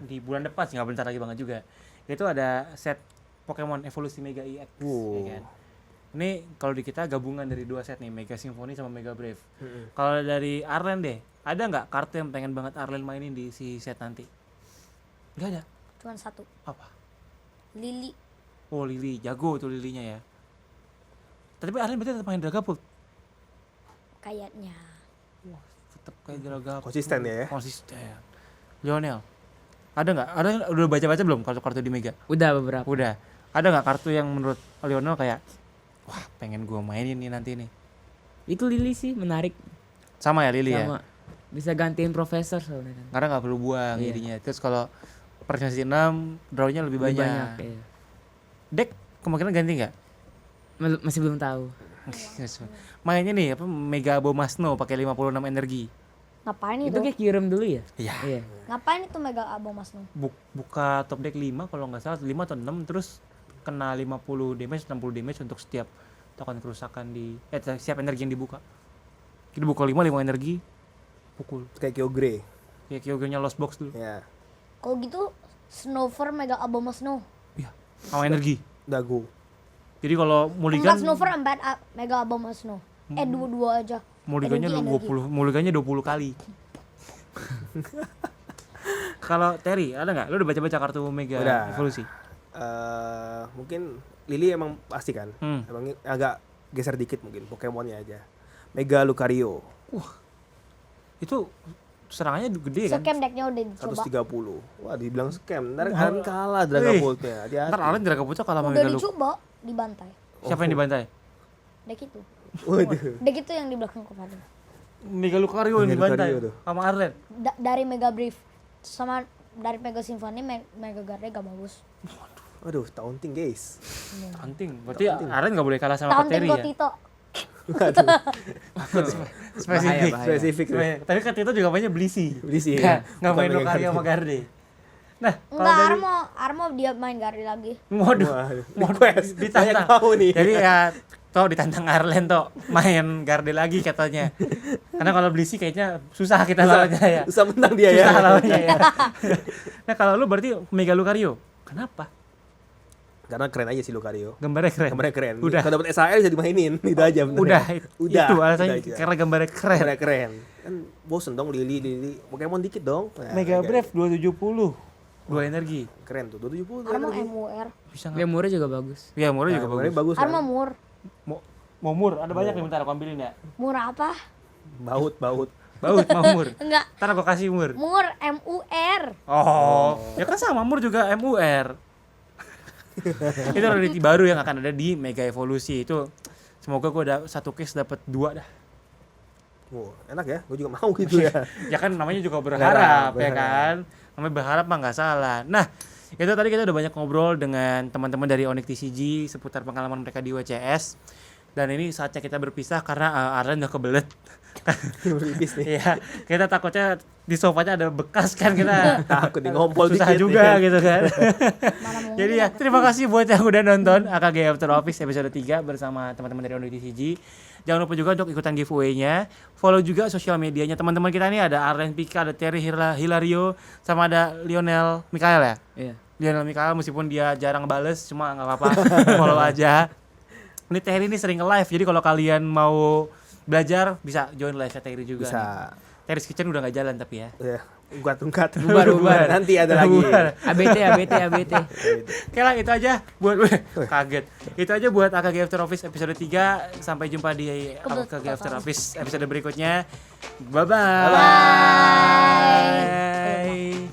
Di bulan depan sih, nggak bentar lagi banget juga. Itu ada set Pokemon Evolusi Mega EX. Wow. Ya kan? Ini kalau di kita gabungan dari 2 set nih, Mega Symphony sama Mega Brave. Kalau dari Arlen deh, ada nggak kartu yang pengen banget Arlen mainin di si set nanti? Nggak ada. cuma satu. Apa? Lili. Oh Lili, jago tuh Lilinya ya. Tapi Arlen berarti tetap main Dragapult. Kayaknya. Tetap kayak Dragapult. Konsisten ya. Konsisten. Lionel, ada nggak? Ada udah baca-baca belum kartu-kartu di Mega? Udah beberapa. Udah. Ada nggak kartu yang menurut Lionel kayak, wah pengen gua mainin nih nanti nih? Itu Lily sih menarik. Sama ya Lili ya. Sama. Bisa gantiin profesor soalnya kan. Karena nggak perlu buang Iya. jadinya. Terus kalau persentase 6 drawnya lebih Lebih banyak. iya. Deck kemungkinan ganti nggak? Masih belum tahu. Mainnya nih apa Mega Abomasnow pakai 56 energi. Ngapain Itu itu? kayak kirim dulu ya? Iya. Iya. Ngapain itu Mega Abang Mas Nu? Buka top deck 5 kalau nggak salah 5 atau 6 terus kena 50 damage 60 damage untuk setiap token kerusakan di setiap energi yang dibuka. Kita buka 5 energi pukul. Kayak Kyogre. Kayak Kyogre-nya lost box dulu. Ya. Kalau gitu Snover Mega Abang Mas Nu. Iya. Sama energi. Dago. Jadi kalau mulligan Empat Snover, 4 Mega Abang Mas Nu. Dua aja. mulligannya Energi. 20 kali. Kalau Terry ada nggak? Lu udah baca-baca kartu Mega Udah. Evolusi? Mungkin Lily emang pasti kan. Hmm. Emang agak geser dikit mungkin Pokemonnya aja. Mega Lucario Itu serangannya gede kan? Scam decknya udah dicoba. 130. Wah, dibilang scam. Ntar kan kalah Dragapult-nya. Hati-hati. Ntar Arlen Dragapult kalah sama Udah Mega Lucario. dicoba, dibantai. Siapa yang dibantai? Deck itu. Waduh. Deck itu yang di belakang kepada. Mega Lucario yang Mega dibantai Lucario tuh. sama Arlen. Dari Mega Brief sama dari Mega Symphony, Mega Garde gak bagus. Waduh, taunting guys. Taunting. Berarti Arlen nggak boleh kalah sama Taunting Kateri buat ya? Tito. Spesifik. Bahaya. Spesifik tuh. Tapi kan Tito juga mainnya Blisi. Blisi Nggak- ya. nggak Bukan main main Lucario Garde. sama Garde. Nah, kalau Enggak, dari Armo dia main Garde lagi. waduh, Waduh, mau request. ditantang. Banyak tahu nih. Jadi ya toh ditantang Arlen toh main Garde lagi katanya. Karena kalau Blisi kayaknya susah kita lawannya ya. Susah menang dia ya. Susah lawannya ya. Nah, kalau lu berarti Mega Lucario. Kenapa? Karena keren aja sih Lucario. Gambarnya keren. Gambarnya keren. Udah. Kalau dapat SHL bisa dimainin. Itu aja bener. Udah, Udah. itu alasannya Udah aja. karena gambarnya keren. Gambarnya keren. Kan bosen dong Lili. Pokemon dikit dong. Nah, Mega kayak- Brave 270. Dua energi. Keren tuh. 270 Armo lagi. MUR. Bisa Dia murah juga bagus. Ya, murah juga Nah, bagus. gambarnya bagus kan. Armo Mur. Mau mur, ada banyak nih bentar aku ambilin ya. Mur apa? Baut. Baut, mau mur. Enggak. Ntar aku kasih mur. Mur MUR. Oh, ya kan sama mur juga MUR. Itu rarity baru yang akan ada di Mega Evolusi itu. Semoga gue satu case dapat 2 dah. Wow, enak ya. Gue juga mau gitu ya. Ya kan namanya juga berharap, Berharap, ya berharap. kan. Namanya berharap mah nggak salah. Nah, itu tadi kita udah banyak ngobrol dengan teman-teman dari Onyx TCG seputar pengalaman mereka di WCS. Dan ini saatnya kita berpisah karena Arlen udah kebelet. Beripis nih. Iya, kita takutnya di sofanya ada bekas kan kita Takut di ngompol susah dikit juga nih. gitu kan. Mana mungkin. Jadi ya, terima kasih buat yang udah nonton AKG After Office episode 3 bersama teman-teman dari Onyx TCG. Jangan lupa juga untuk ikutan giveaway-nya. Follow juga sosial medianya teman-teman kita nih, ada Arlen Pika, ada Terry Hilario, sama ada Lionel Mikael ya. Iya. Lionel Mikael meskipun dia jarang bales, cuma nggak apa-apa, follow aja. Ini Terry ini sering live, jadi kalau kalian mau belajar bisa join live Terry juga. Bisa. nih. Terry's Kitchen udah nggak jalan tapi ya. Ya, ungkat. Bubar. Nanti ada lagi. Bubar. ABT. Oke lah, itu aja buat kaget. Itu aja buat AKG After Office episode 3. Sampai jumpa di AKG After Office episode berikutnya. Bye bye. Bye.